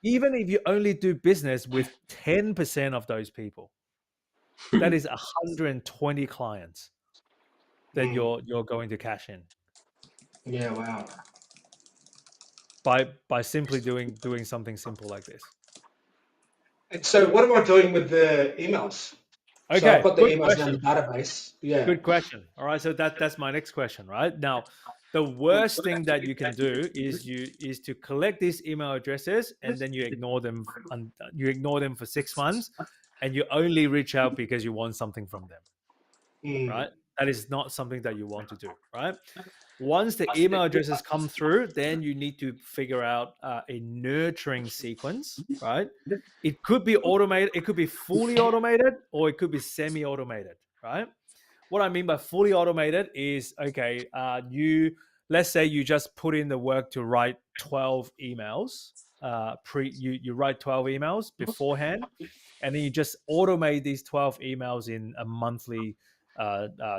[SPEAKER 3] Even if you only do business with 10% of those people, that is 120 clients that you're going to cash in.
[SPEAKER 4] Yeah, wow.
[SPEAKER 3] By simply doing something simple like this.
[SPEAKER 4] And so what am I doing with the emails?
[SPEAKER 3] Okay,
[SPEAKER 4] so I've got the
[SPEAKER 3] good
[SPEAKER 4] emails
[SPEAKER 3] question.
[SPEAKER 4] in the database. Yeah.
[SPEAKER 3] Good question. All right, so that's my next question, right? Now, the worst thing that you can do is to collect these email addresses and then you ignore them for 6 months and you only reach out because you want something from them. Right? That is not something that you want to do, right? Once the email addresses come through, then you need to figure out a nurturing sequence, right? It could be automated, it could be fully automated, or it could be semi-automated, right? What I mean by fully automated is, okay, let's say you just put in the work to write 12 emails. You write 12 emails beforehand, and then you just automate these 12 emails in a monthly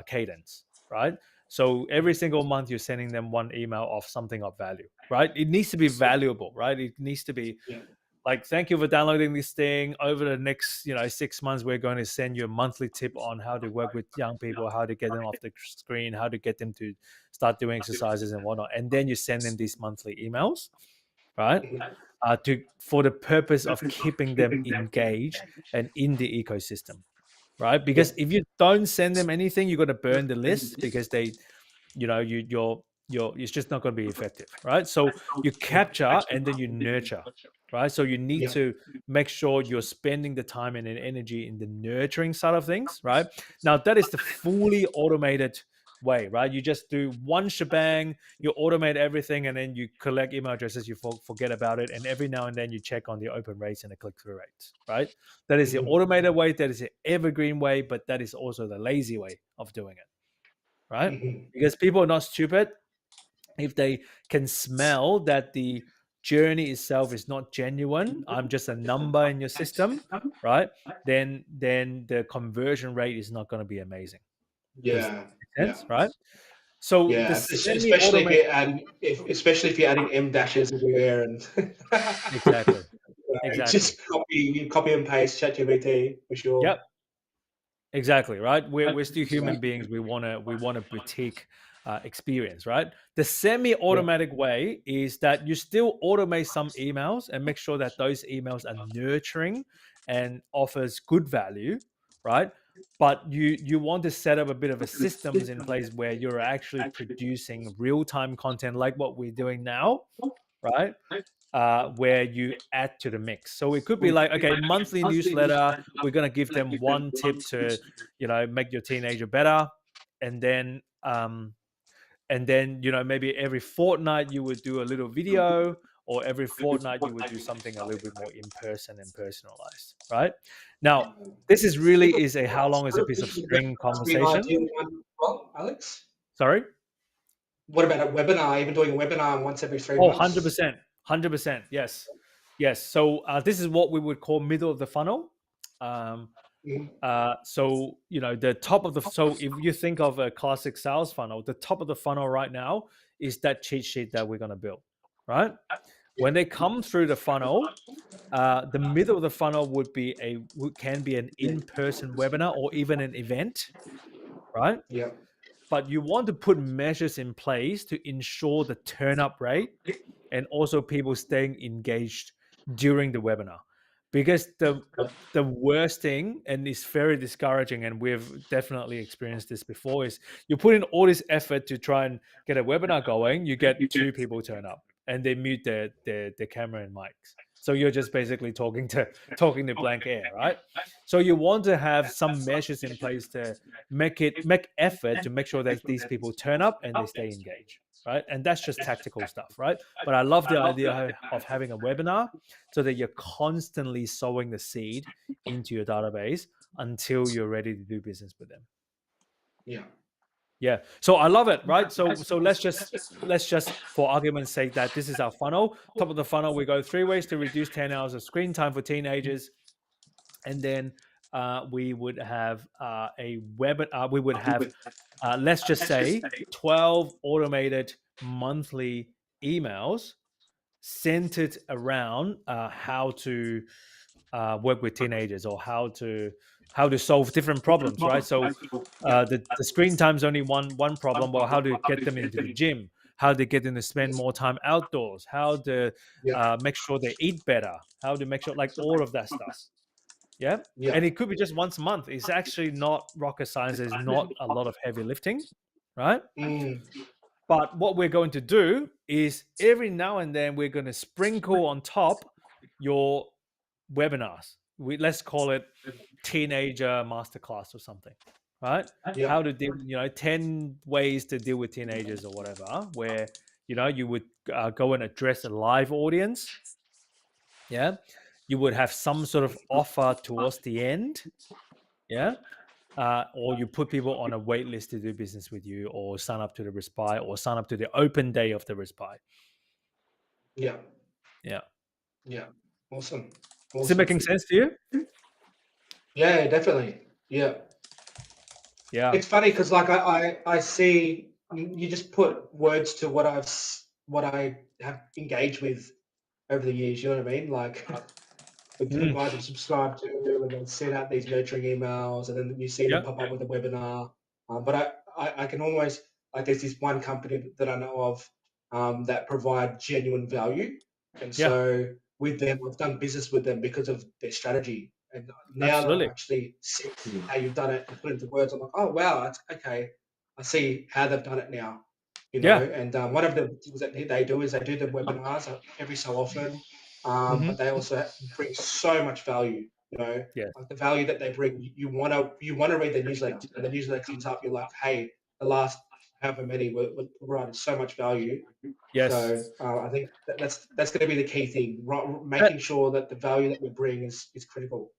[SPEAKER 3] cadence, right? So every single month you're sending them one email of something of value, right? It needs to be valuable, right? It needs to be like, thank you for downloading this thing. Over the next 6 months, we're going to send you a monthly tip on how to work with young people, how to get them off the screen, how to get them to start doing exercises and whatnot. And then you send them these monthly emails, right? For the purpose of keeping them engaged and in the ecosystem, right? Because if you don't send them anything, you're going to burn the list because it's just not going to be effective, right? So you capture and then you nurture, right? So you need to make sure you're spending the time and energy in the nurturing side of things, right? Now that is the fully automated way, right? You just do one shebang, you automate everything, and then you collect email addresses, you forget about it, and every now and then you check on the open rates and the click-through rates, right? That is the automated way, that is the evergreen way, but that is also the lazy way of doing it, right? Because people are not stupid. If they can smell that the journey itself is not genuine, I'm just a number in your system, right? Then the conversion rate is not going to be amazing.
[SPEAKER 4] Yeah.
[SPEAKER 3] Sense, right? So
[SPEAKER 4] especially if you're adding M dashes everywhere and
[SPEAKER 3] exactly.
[SPEAKER 4] Just copy and paste ChatGPT for sure.
[SPEAKER 3] Yep. Exactly, right? We're still human beings. We want a boutique experience, right? The semi-automatic way is that you still automate some emails and make sure that those emails are nurturing and offers good value, right? But you want to set up a bit of a systems in place where you're actually producing real-time content like what we're doing now, right? Where you add to the mix. So it could be like, okay, monthly newsletter, we're going to give them one tip to, make your teenager better. And then, maybe every fortnight you would do a little video or every fortnight you would do something a little bit more in person and personalized, right? Now, this is really is a how long is a piece of string conversation.
[SPEAKER 4] Alex?
[SPEAKER 3] Sorry?
[SPEAKER 4] What about a webinar? Even doing a webinar once every 3 months?
[SPEAKER 3] 100%. Yes. So this is what we would call middle of the funnel. So the top of the, so if you think of a classic sales funnel, the top of the funnel right now is that cheat sheet that we're going to build, right? When they come through the funnel, the middle of the funnel can be an in-person webinar or even an event, right?
[SPEAKER 4] Yeah.
[SPEAKER 3] But you want to put measures in place to ensure the turn-up rate and also people staying engaged during the webinar. Because the worst thing, and it's very discouraging, and we've definitely experienced this before, is you put in all this effort to try and get a webinar going, you get 2 people turn up and they mute their camera and mics. So you're just basically talking to blank air, right? So you want to have some measures in place to make effort to make sure that these people turn up and they stay engaged, right? And that's just tactical stuff, right? But I love the idea of having a webinar so that you're constantly sowing the seed into your database until you're ready to do business with them. Yeah. So I love it, right? So let's just for argument's sake that this is our funnel. Top of the funnel, we go 3 ways to reduce 10 hours of screen time for teenagers, and then we would have we would have let's just say 12 automated monthly emails centered around how to work with teenagers, or how to solve different problems, right? So the screen time's only one problem, but how to get them into the gym, how to get them to spend more time outdoors, how to make sure they eat better, how to make sure, like, all of that stuff. Yeah. And it could be just once a month. It's actually not rocket science. There's not a lot of heavy lifting, right? But what we're going to do is every now and then we're going to sprinkle on top your webinars. Let's call it teenager masterclass or something, right? How to deal, 10 ways to deal with teenagers or whatever, where, you would go and address a live audience. Yeah. You would have some sort of offer towards the end. Yeah. Or you put people on a wait list to do business with you, or sign up to the Respite, or sign up to the open day of the Respite.
[SPEAKER 4] Yeah. Awesome.
[SPEAKER 3] Is it making sense to you?
[SPEAKER 4] Yeah, definitely. Yeah. It's funny because, like, I see you just put words to what I have engaged with over the years. You know what I mean? Like, the guys have subscribed to and then send out these nurturing emails, and then you see them pop up with a webinar. But I can almost, like, there's this one company that I know of that provide genuine value, and so with them, I've done business with them because of their strategy. And now that I've actually seen how you've done it and put it into words, I'm like, oh wow, that's okay. I see how they've done it now. And one of the things that they do is they do the webinars every so often. But they also bring so much value, like the value that they bring. You want to read the newsletter, and the newsletter comes up. You're like, hey, the last however many were providing so much value. So I think that's going to be the key thing, making sure that the value that we bring is critical.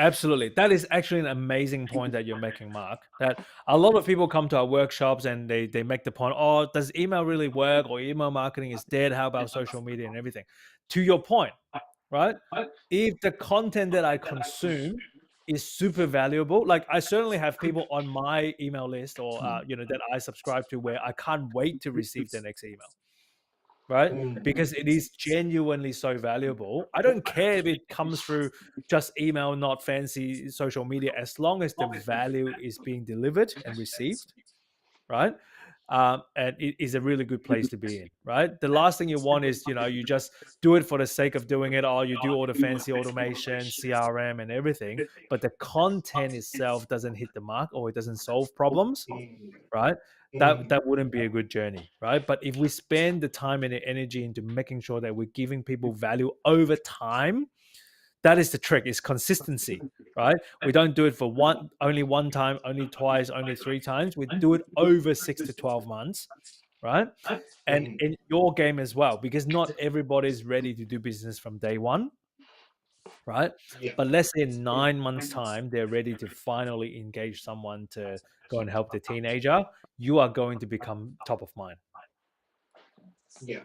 [SPEAKER 3] Absolutely. That is actually an amazing point that you're making, Mark, that a lot of people come to our workshops and they make the point, oh, does email really work, or email marketing is dead? How about social media and everything? To your point, right? If the content that I consume is super valuable, like, I certainly have people on my email list, or, that I subscribe to, where I can't wait to receive the next email. Right? Because it is genuinely so valuable. I don't care if it comes through just email, not fancy social media, as long as the value is being delivered and received, right? And it is a really good place to be in, right? The last thing you want is, you just do it for the sake of doing it, or you do all the fancy automation, CRM and everything, but the content itself doesn't hit the mark, or it doesn't solve problems, right? That wouldn't be a good journey, right? But if we spend the time and the energy into making sure that we're giving people value over time, that is the trick, is consistency, right? We don't do it for only one time, only twice, only 3 times. We do it over 6 to 12 months, right? And in your game as well, because not everybody's ready to do business from day one, right?
[SPEAKER 4] Yeah.
[SPEAKER 3] But let's say in 9 months' time, they're ready to finally engage someone to go and help the teenager. You are going to become top of mind.
[SPEAKER 4] Yeah.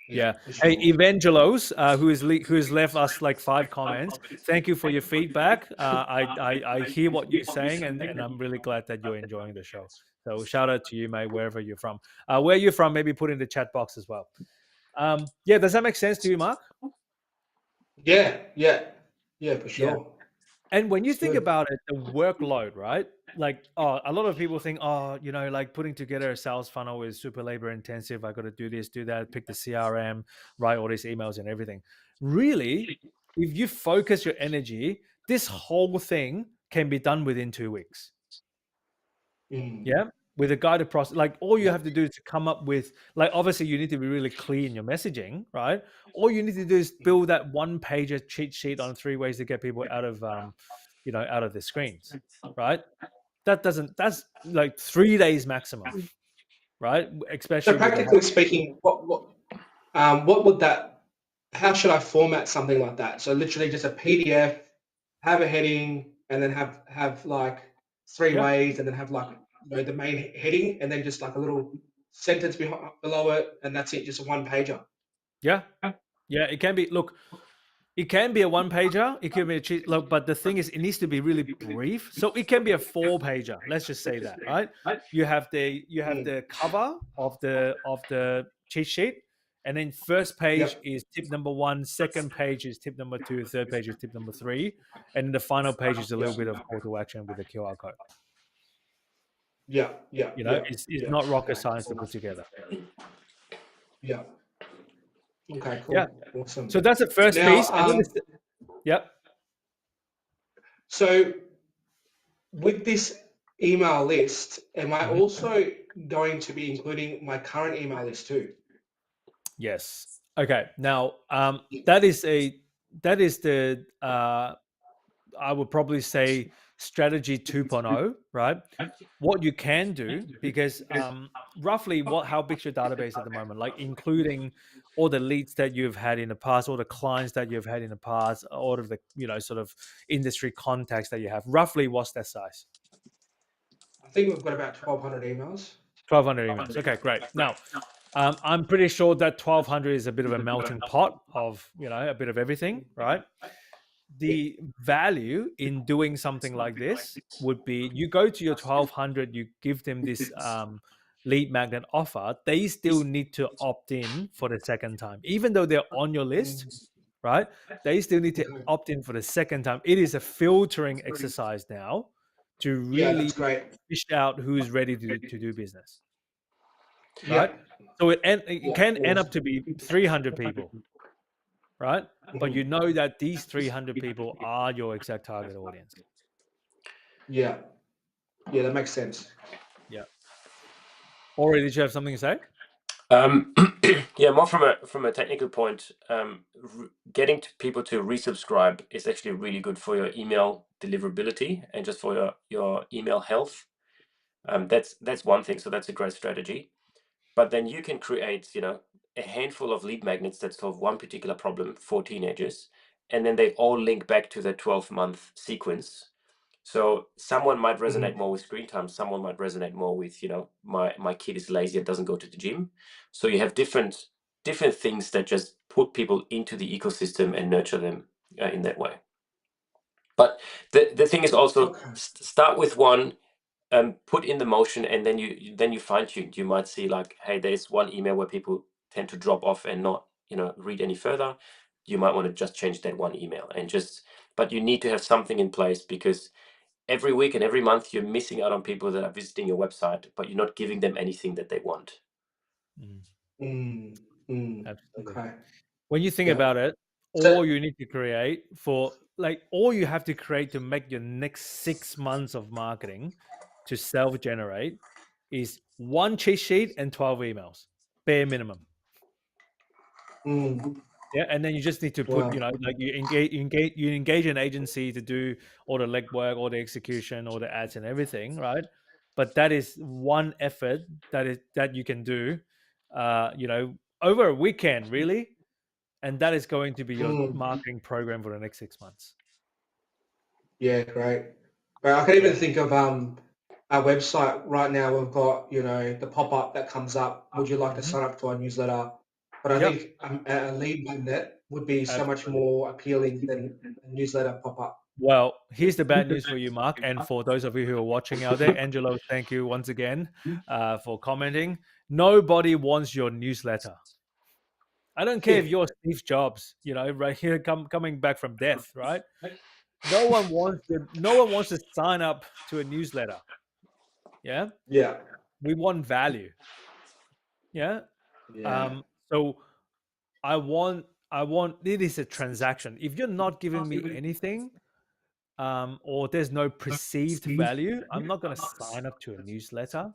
[SPEAKER 3] Yeah.
[SPEAKER 4] For
[SPEAKER 3] Hey,
[SPEAKER 4] sure.
[SPEAKER 3] Evangelos, who's left us like 5 comments. Thank you for your feedback. I hear what you're saying, and I'm really glad that you're enjoying the show. So shout out to you, mate, wherever you're from. Where you're from, maybe put in the chat box as well. Yeah, does that make sense to you, Mark?
[SPEAKER 4] Yeah. For
[SPEAKER 3] Yeah.
[SPEAKER 4] sure.
[SPEAKER 3] And when you
[SPEAKER 4] It's
[SPEAKER 3] think
[SPEAKER 4] good.
[SPEAKER 3] about it, the workload, right? Like, a lot of people think, like putting together a sales funnel is super labor intensive. I got to do this, do that, pick the CRM, write all these emails and everything. Really, if you focus your energy, this whole thing can be done within 2 weeks. Yeah. With a guided process, like all you have to do is to come up with, like, obviously you need to be really clear in your messaging, right? All you need to do is build that 1-pager cheat sheet on 3 ways to get people out of, out of the screens, right? That's like 3 days maximum, right?
[SPEAKER 4] So
[SPEAKER 3] Especially with the
[SPEAKER 4] practically speaking, what would that? How should I format something like that? So literally just a PDF, have a heading, and then have like 3
[SPEAKER 3] yeah,
[SPEAKER 4] ways, and then have like the main heading, and then just like a little sentence below it, and that's it, just a 1-pager.
[SPEAKER 3] yeah, yeah. It can be. Look, it can be a 1-pager. It can be a cheat. Look, but the thing is, it needs to be really brief. So it can be a 4-pager. Let's just say that, right? You have the cover of the cheat sheet, and then first page
[SPEAKER 4] Yep.
[SPEAKER 3] is tip number 1, second page is tip number 2, third page is tip number 3, and then the final page is a little
[SPEAKER 4] Yep.
[SPEAKER 3] bit of call to action with a QR code.
[SPEAKER 4] Yeah.
[SPEAKER 3] It's not rocket science to put together.
[SPEAKER 4] Yeah. Okay. Cool.
[SPEAKER 3] Yeah.
[SPEAKER 4] Awesome.
[SPEAKER 3] So that's the first
[SPEAKER 4] Now,
[SPEAKER 3] piece. And then yep.
[SPEAKER 4] so with this email list, am I also going to be including my current email list too?
[SPEAKER 3] Yes. Okay. Now, that is the I would probably say strategy 2.0, right? What you can do, because roughly how big's your database at the moment, like including all the leads that you've had in the past, all the clients that you've had in the past, all of the sort of industry contacts that you have. Roughly, what's that size?
[SPEAKER 4] I think we've got about 1,200 emails.
[SPEAKER 3] 1,200 emails. Okay, great. Now, I'm pretty sure that 1,200 is a bit of a melting pot of a bit of everything, right? The value in doing something like this would be, you go to your 1,200, you give them this lead magnet offer. They still need to opt in for the second time, even though they're on your list, right? They still need to opt in for the second time. It is a filtering exercise now to
[SPEAKER 4] Yeah,
[SPEAKER 3] really
[SPEAKER 4] that's great.
[SPEAKER 3] fish out who's ready to do business,
[SPEAKER 4] Yeah.
[SPEAKER 3] right? So it can end up
[SPEAKER 4] Awesome.
[SPEAKER 3] to be 300 people, right? But you know that these 300 people are your exact target audience.
[SPEAKER 4] Yeah, that makes sense.
[SPEAKER 3] Yeah. Ori, did you have something to say?
[SPEAKER 2] Yeah, more from a technical point. Getting people to resubscribe is actually really good for your email deliverability and just for your email health. That's one thing. So that's a great strategy. But then you can create, a handful of lead magnets that solve one particular problem for teenagers, and then they all link back to the 12-month sequence. So someone might resonate more with screen time. Someone might resonate more with, my kid is lazy and doesn't go to the gym. So you have different things that just put people into the ecosystem and nurture them in that way. But the thing is also, start with one, put in the motion, and then you fine tune. You might see like, hey, there's one email where people tend to drop off and not read any further. You might want to just change that one email but you need to have something in place, because every week and every month you're missing out on people that are visiting your website, but you're not giving them anything that they want.
[SPEAKER 3] Absolutely.
[SPEAKER 4] Okay.
[SPEAKER 3] When you think about it, all you need to create all you have to create to make your next 6 months of marketing to self-generate is 1 cheat sheet and 12 emails, bare minimum. Yeah, and then you just need to put, you engage an agency to do all the legwork, all the execution, all the ads and everything, right? but that is one effort that you can do, over a weekend, really, and that is going to be your marketing program for the next 6 months.
[SPEAKER 4] Yeah, great. But I can even think of our website right now. We've got the pop-up that comes up. Would you like to sign up to our newsletter? But I think a lead magnet would be so much more appealing than a newsletter pop-up.
[SPEAKER 3] Well, here's the bad news for you, Mark, and for those of you who are watching out there. Angelo, thank you once again for commenting. Nobody wants your newsletter. I don't care if you're Steve Jobs, right here coming back from death, right? No one wants to sign up to a newsletter. Yeah.
[SPEAKER 4] Yeah.
[SPEAKER 3] We want value. Yeah.
[SPEAKER 4] Yeah.
[SPEAKER 3] So I want it is a transaction. If you're not giving me anything, or there's no perceived value, I'm not going to sign up to a newsletter,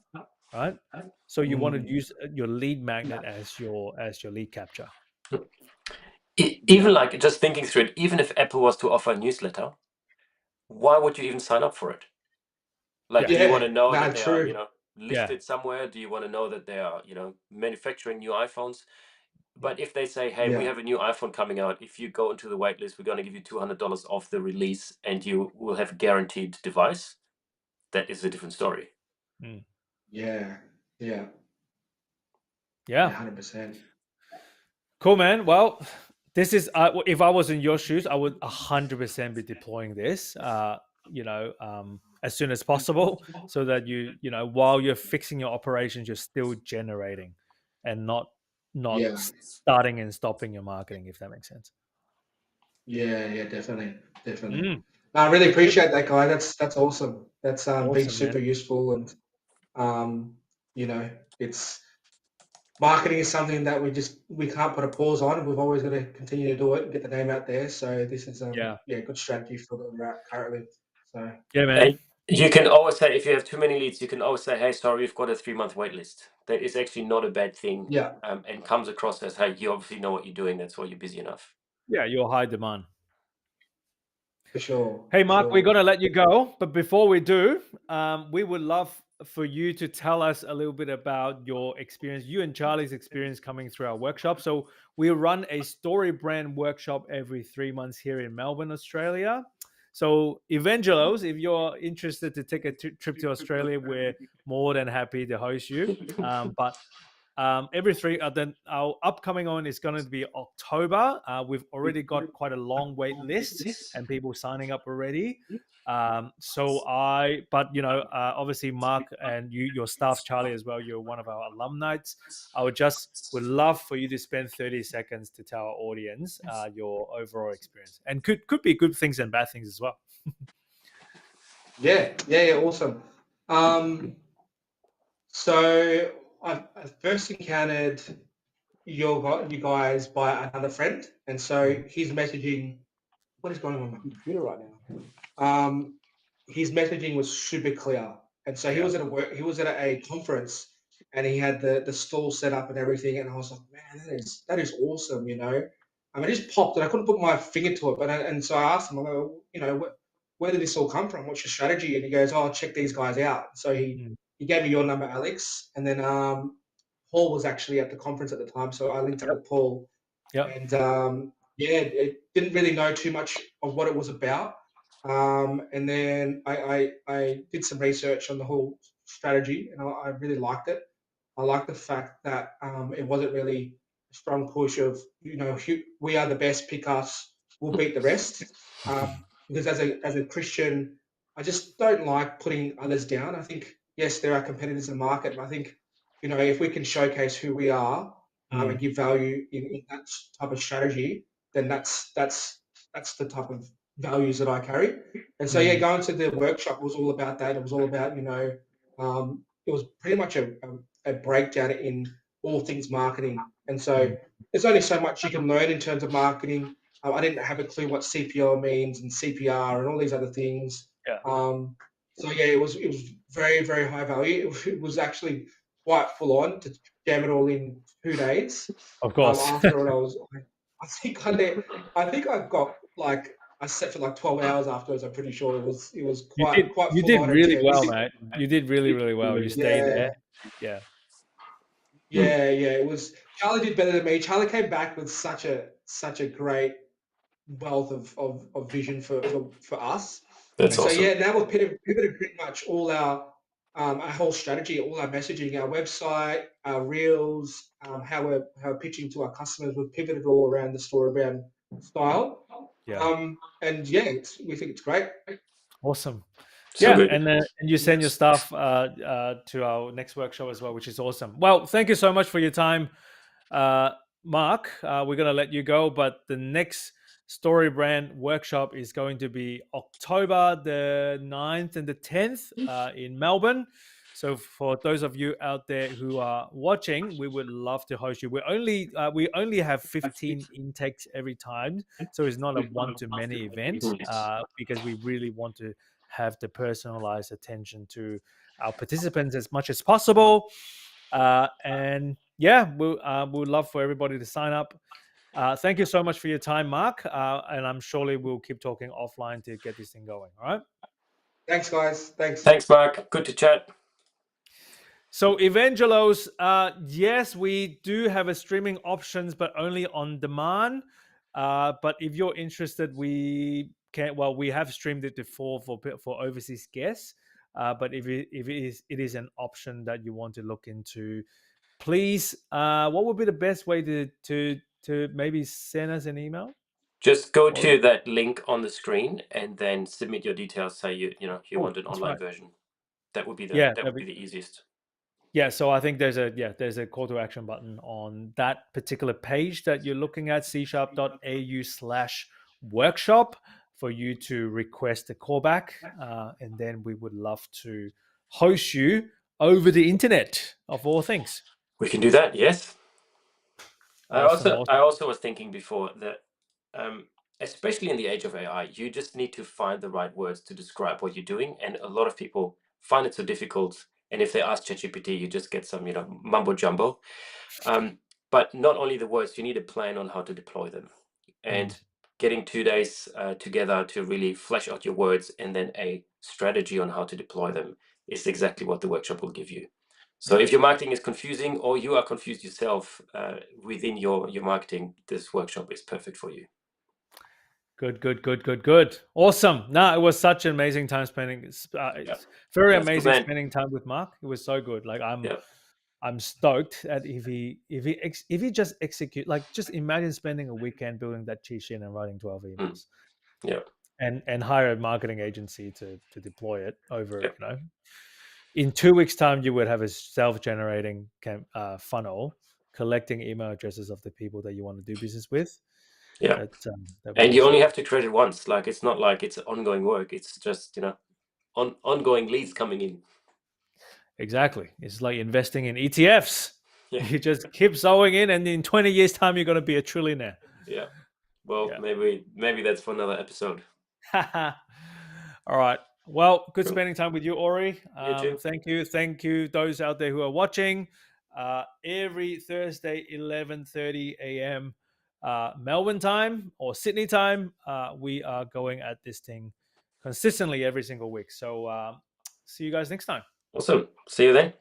[SPEAKER 3] right? So you want to use your lead magnet as your lead capture.
[SPEAKER 2] Even like just thinking through it, even if Apple was to offer a newsletter, why would you even sign up for it? Like, do you want to know that they are, listed somewhere? Do you want to know that they are, manufacturing new iPhones? But if they say, hey, we have a new iPhone coming out, if you go into the waitlist, we're going to give you $200 off the release and you will have a guaranteed device, that is a different story.
[SPEAKER 4] Yeah. 100%.
[SPEAKER 3] Cool, man. Well, this is if I was in your shoes, I would 100% be deploying this as soon as possible, so that while you're fixing your operations, you're still generating and not starting and stopping your marketing, if that makes sense.
[SPEAKER 4] Yeah, definitely. I really appreciate that, guy. That's awesome. That's been super useful, and it's marketing is something that we can't put a pause on. We've always got to continue to do it and get the name out there. So this is good strategy for where we're at currently. So
[SPEAKER 3] yeah, man.
[SPEAKER 2] And you can always say, if you have too many leads, you can always say, hey, sorry, we've got a 3-month wait list. That is actually not a bad thing.
[SPEAKER 4] Yeah.
[SPEAKER 2] And comes across as, hey, you obviously know what you're doing. That's why you're busy enough.
[SPEAKER 3] Yeah, you're high demand.
[SPEAKER 4] For sure.
[SPEAKER 3] Hey, Mark, we're going to let you go. But before we do, we would love for you to tell us a little bit about your experience, you and Charlie's experience coming through our workshop. So we run a StoryBrand workshop every 3 months here in Melbourne, Australia. So Evangelos, if you're interested to take a trip to Australia, we're more than happy to host you. But every then our upcoming one is going to be October. We've already got quite a long wait list and people signing up already. Obviously Mark and your staff, Charlie, as well, you're one of our alumni. I would love for you to spend 30 seconds to tell our audience your overall experience, and could be good things and bad things as well.
[SPEAKER 4] Yeah, awesome. So I first encountered you guys by another friend, and so he's messaging. What is going on with my computer right now? His messaging was super clear, and so he was at a conference, and he had the stall set up and everything, and I was like, man, that is awesome, it just popped, and I couldn't put my finger to it, and so I asked him, where did this all come from? What's your strategy? And he goes, oh, check these guys out. So he gave me your number, Alex, and then Paul was actually at the conference at the time, so I linked up with Paul. And it didn't really know too much of what it was about. And then I did some research on the whole strategy, and I really liked it. I like the fact that it wasn't really a strong push of, we are the best, pick us, we'll beat the rest. Because as a Christian, I just don't like putting others down. I think, yes, there are competitors in the market, but I think, if we can showcase who we are and give value in that type of strategy, then that's the type of values that I carry. And so, going to the workshop was all about that. It was all about, it was pretty much a breakdown in all things marketing. And so there's only so much you can learn in terms of marketing. I didn't have a clue what CPO means and CPR and all these other things. It was very, very high value. It was actually quite full on to jam it all in 2 days.
[SPEAKER 3] Of course.
[SPEAKER 4] After it, I think I got like I slept for like 12 hours afterwards. I'm pretty sure it was quite
[SPEAKER 3] You
[SPEAKER 4] full
[SPEAKER 3] did
[SPEAKER 4] on.
[SPEAKER 3] really well, mate. You did really, really well. You stayed
[SPEAKER 4] Yeah.
[SPEAKER 3] there. Yeah.
[SPEAKER 4] Yeah, it was. Charlie did better than me. Charlie came back with such a great wealth of vision for us.
[SPEAKER 2] That's
[SPEAKER 4] And so
[SPEAKER 2] awesome.
[SPEAKER 4] now we've pivoted pretty much all our whole strategy, all our messaging, our website, our reels, how we're pitching to our customers. We've pivoted all around the StoryBrand style.
[SPEAKER 3] Yeah.
[SPEAKER 4] And yeah, we think it's great.
[SPEAKER 3] Awesome.
[SPEAKER 2] So
[SPEAKER 3] Yeah,
[SPEAKER 2] good.
[SPEAKER 3] and you send your stuff to our next workshop as well, which is awesome. Well, thank you so much for your time, Mark. We're gonna let you go, but the next StoryBrand workshop is going to be October the 9th and the 10th in Melbourne. So for those of you out there who are watching, we would love to host you. We only have 15 intakes every time, so it's not a one-to-many event because we really want to have the personalized attention to our participants as much as possible. And yeah, we would love for everybody to sign up. Thank you so much for your time, Mark. And I'm surely we'll keep talking offline to get this thing going. All right.
[SPEAKER 4] Thanks, guys. Thanks.
[SPEAKER 2] Thanks, Mark. Good to chat.
[SPEAKER 3] So Evangelos, yes, we do have a streaming options, but only on demand. But if you're interested, we can. Well, we have streamed it before for overseas guests. But if it is an option that you want to look into, please. What would be the best way to maybe send us an email?
[SPEAKER 2] Just go to that link on the screen and then submit your details. Say you want an online
[SPEAKER 3] right.
[SPEAKER 2] version. That would be
[SPEAKER 3] that'd
[SPEAKER 2] be the easiest.
[SPEAKER 3] Yeah, so I think there's a call to action button on that particular page that you're looking at, c#au/workshop, for you to request a callback, and then we would love to host you over the internet of all things.
[SPEAKER 2] We can do that. Yes.
[SPEAKER 3] Awesome.
[SPEAKER 2] I also was thinking before that, especially in the age of AI, you just need to find the right words to describe what you're doing, and a lot of people find it so difficult. And if they ask ChatGPT, you just get some, mumbo jumbo. But not only the words, you need a plan on how to deploy them. And getting 2 days together to really flesh out your words and then a strategy on how to deploy them is exactly what the workshop will give you. So if your marketing is confusing or you are confused yourself within your marketing, this workshop is perfect for you.
[SPEAKER 3] Good. Awesome. No, it was such an amazing time spending. It's very amazing spending time with Mark. It was so good. Like I'm stoked at if he just execute, like, just imagine spending a weekend building that cheat sheet and writing 12 emails. And hire a marketing agency to deploy it over, in 2 weeks' time, you would have a self-generating funnel collecting email addresses of the people that you want to do business with.
[SPEAKER 2] Yeah. And you only have to create it once. Like, it's not like it's ongoing work. It's just, ongoing leads coming in.
[SPEAKER 3] Exactly. It's like investing in ETFs.
[SPEAKER 2] Yeah.
[SPEAKER 3] You just keep sowing in, and in 20 years' time, you're going to be a trillionaire.
[SPEAKER 2] Yeah. Well, maybe that's for another episode.
[SPEAKER 3] All right. Well, good spending time with you, Ori.
[SPEAKER 2] You too.
[SPEAKER 3] Thank you, those out there who are watching. Every Thursday, 11:30 a.m. Melbourne time or Sydney time, we are going at this thing consistently every single week. So see you guys next time.
[SPEAKER 2] Awesome. See you then.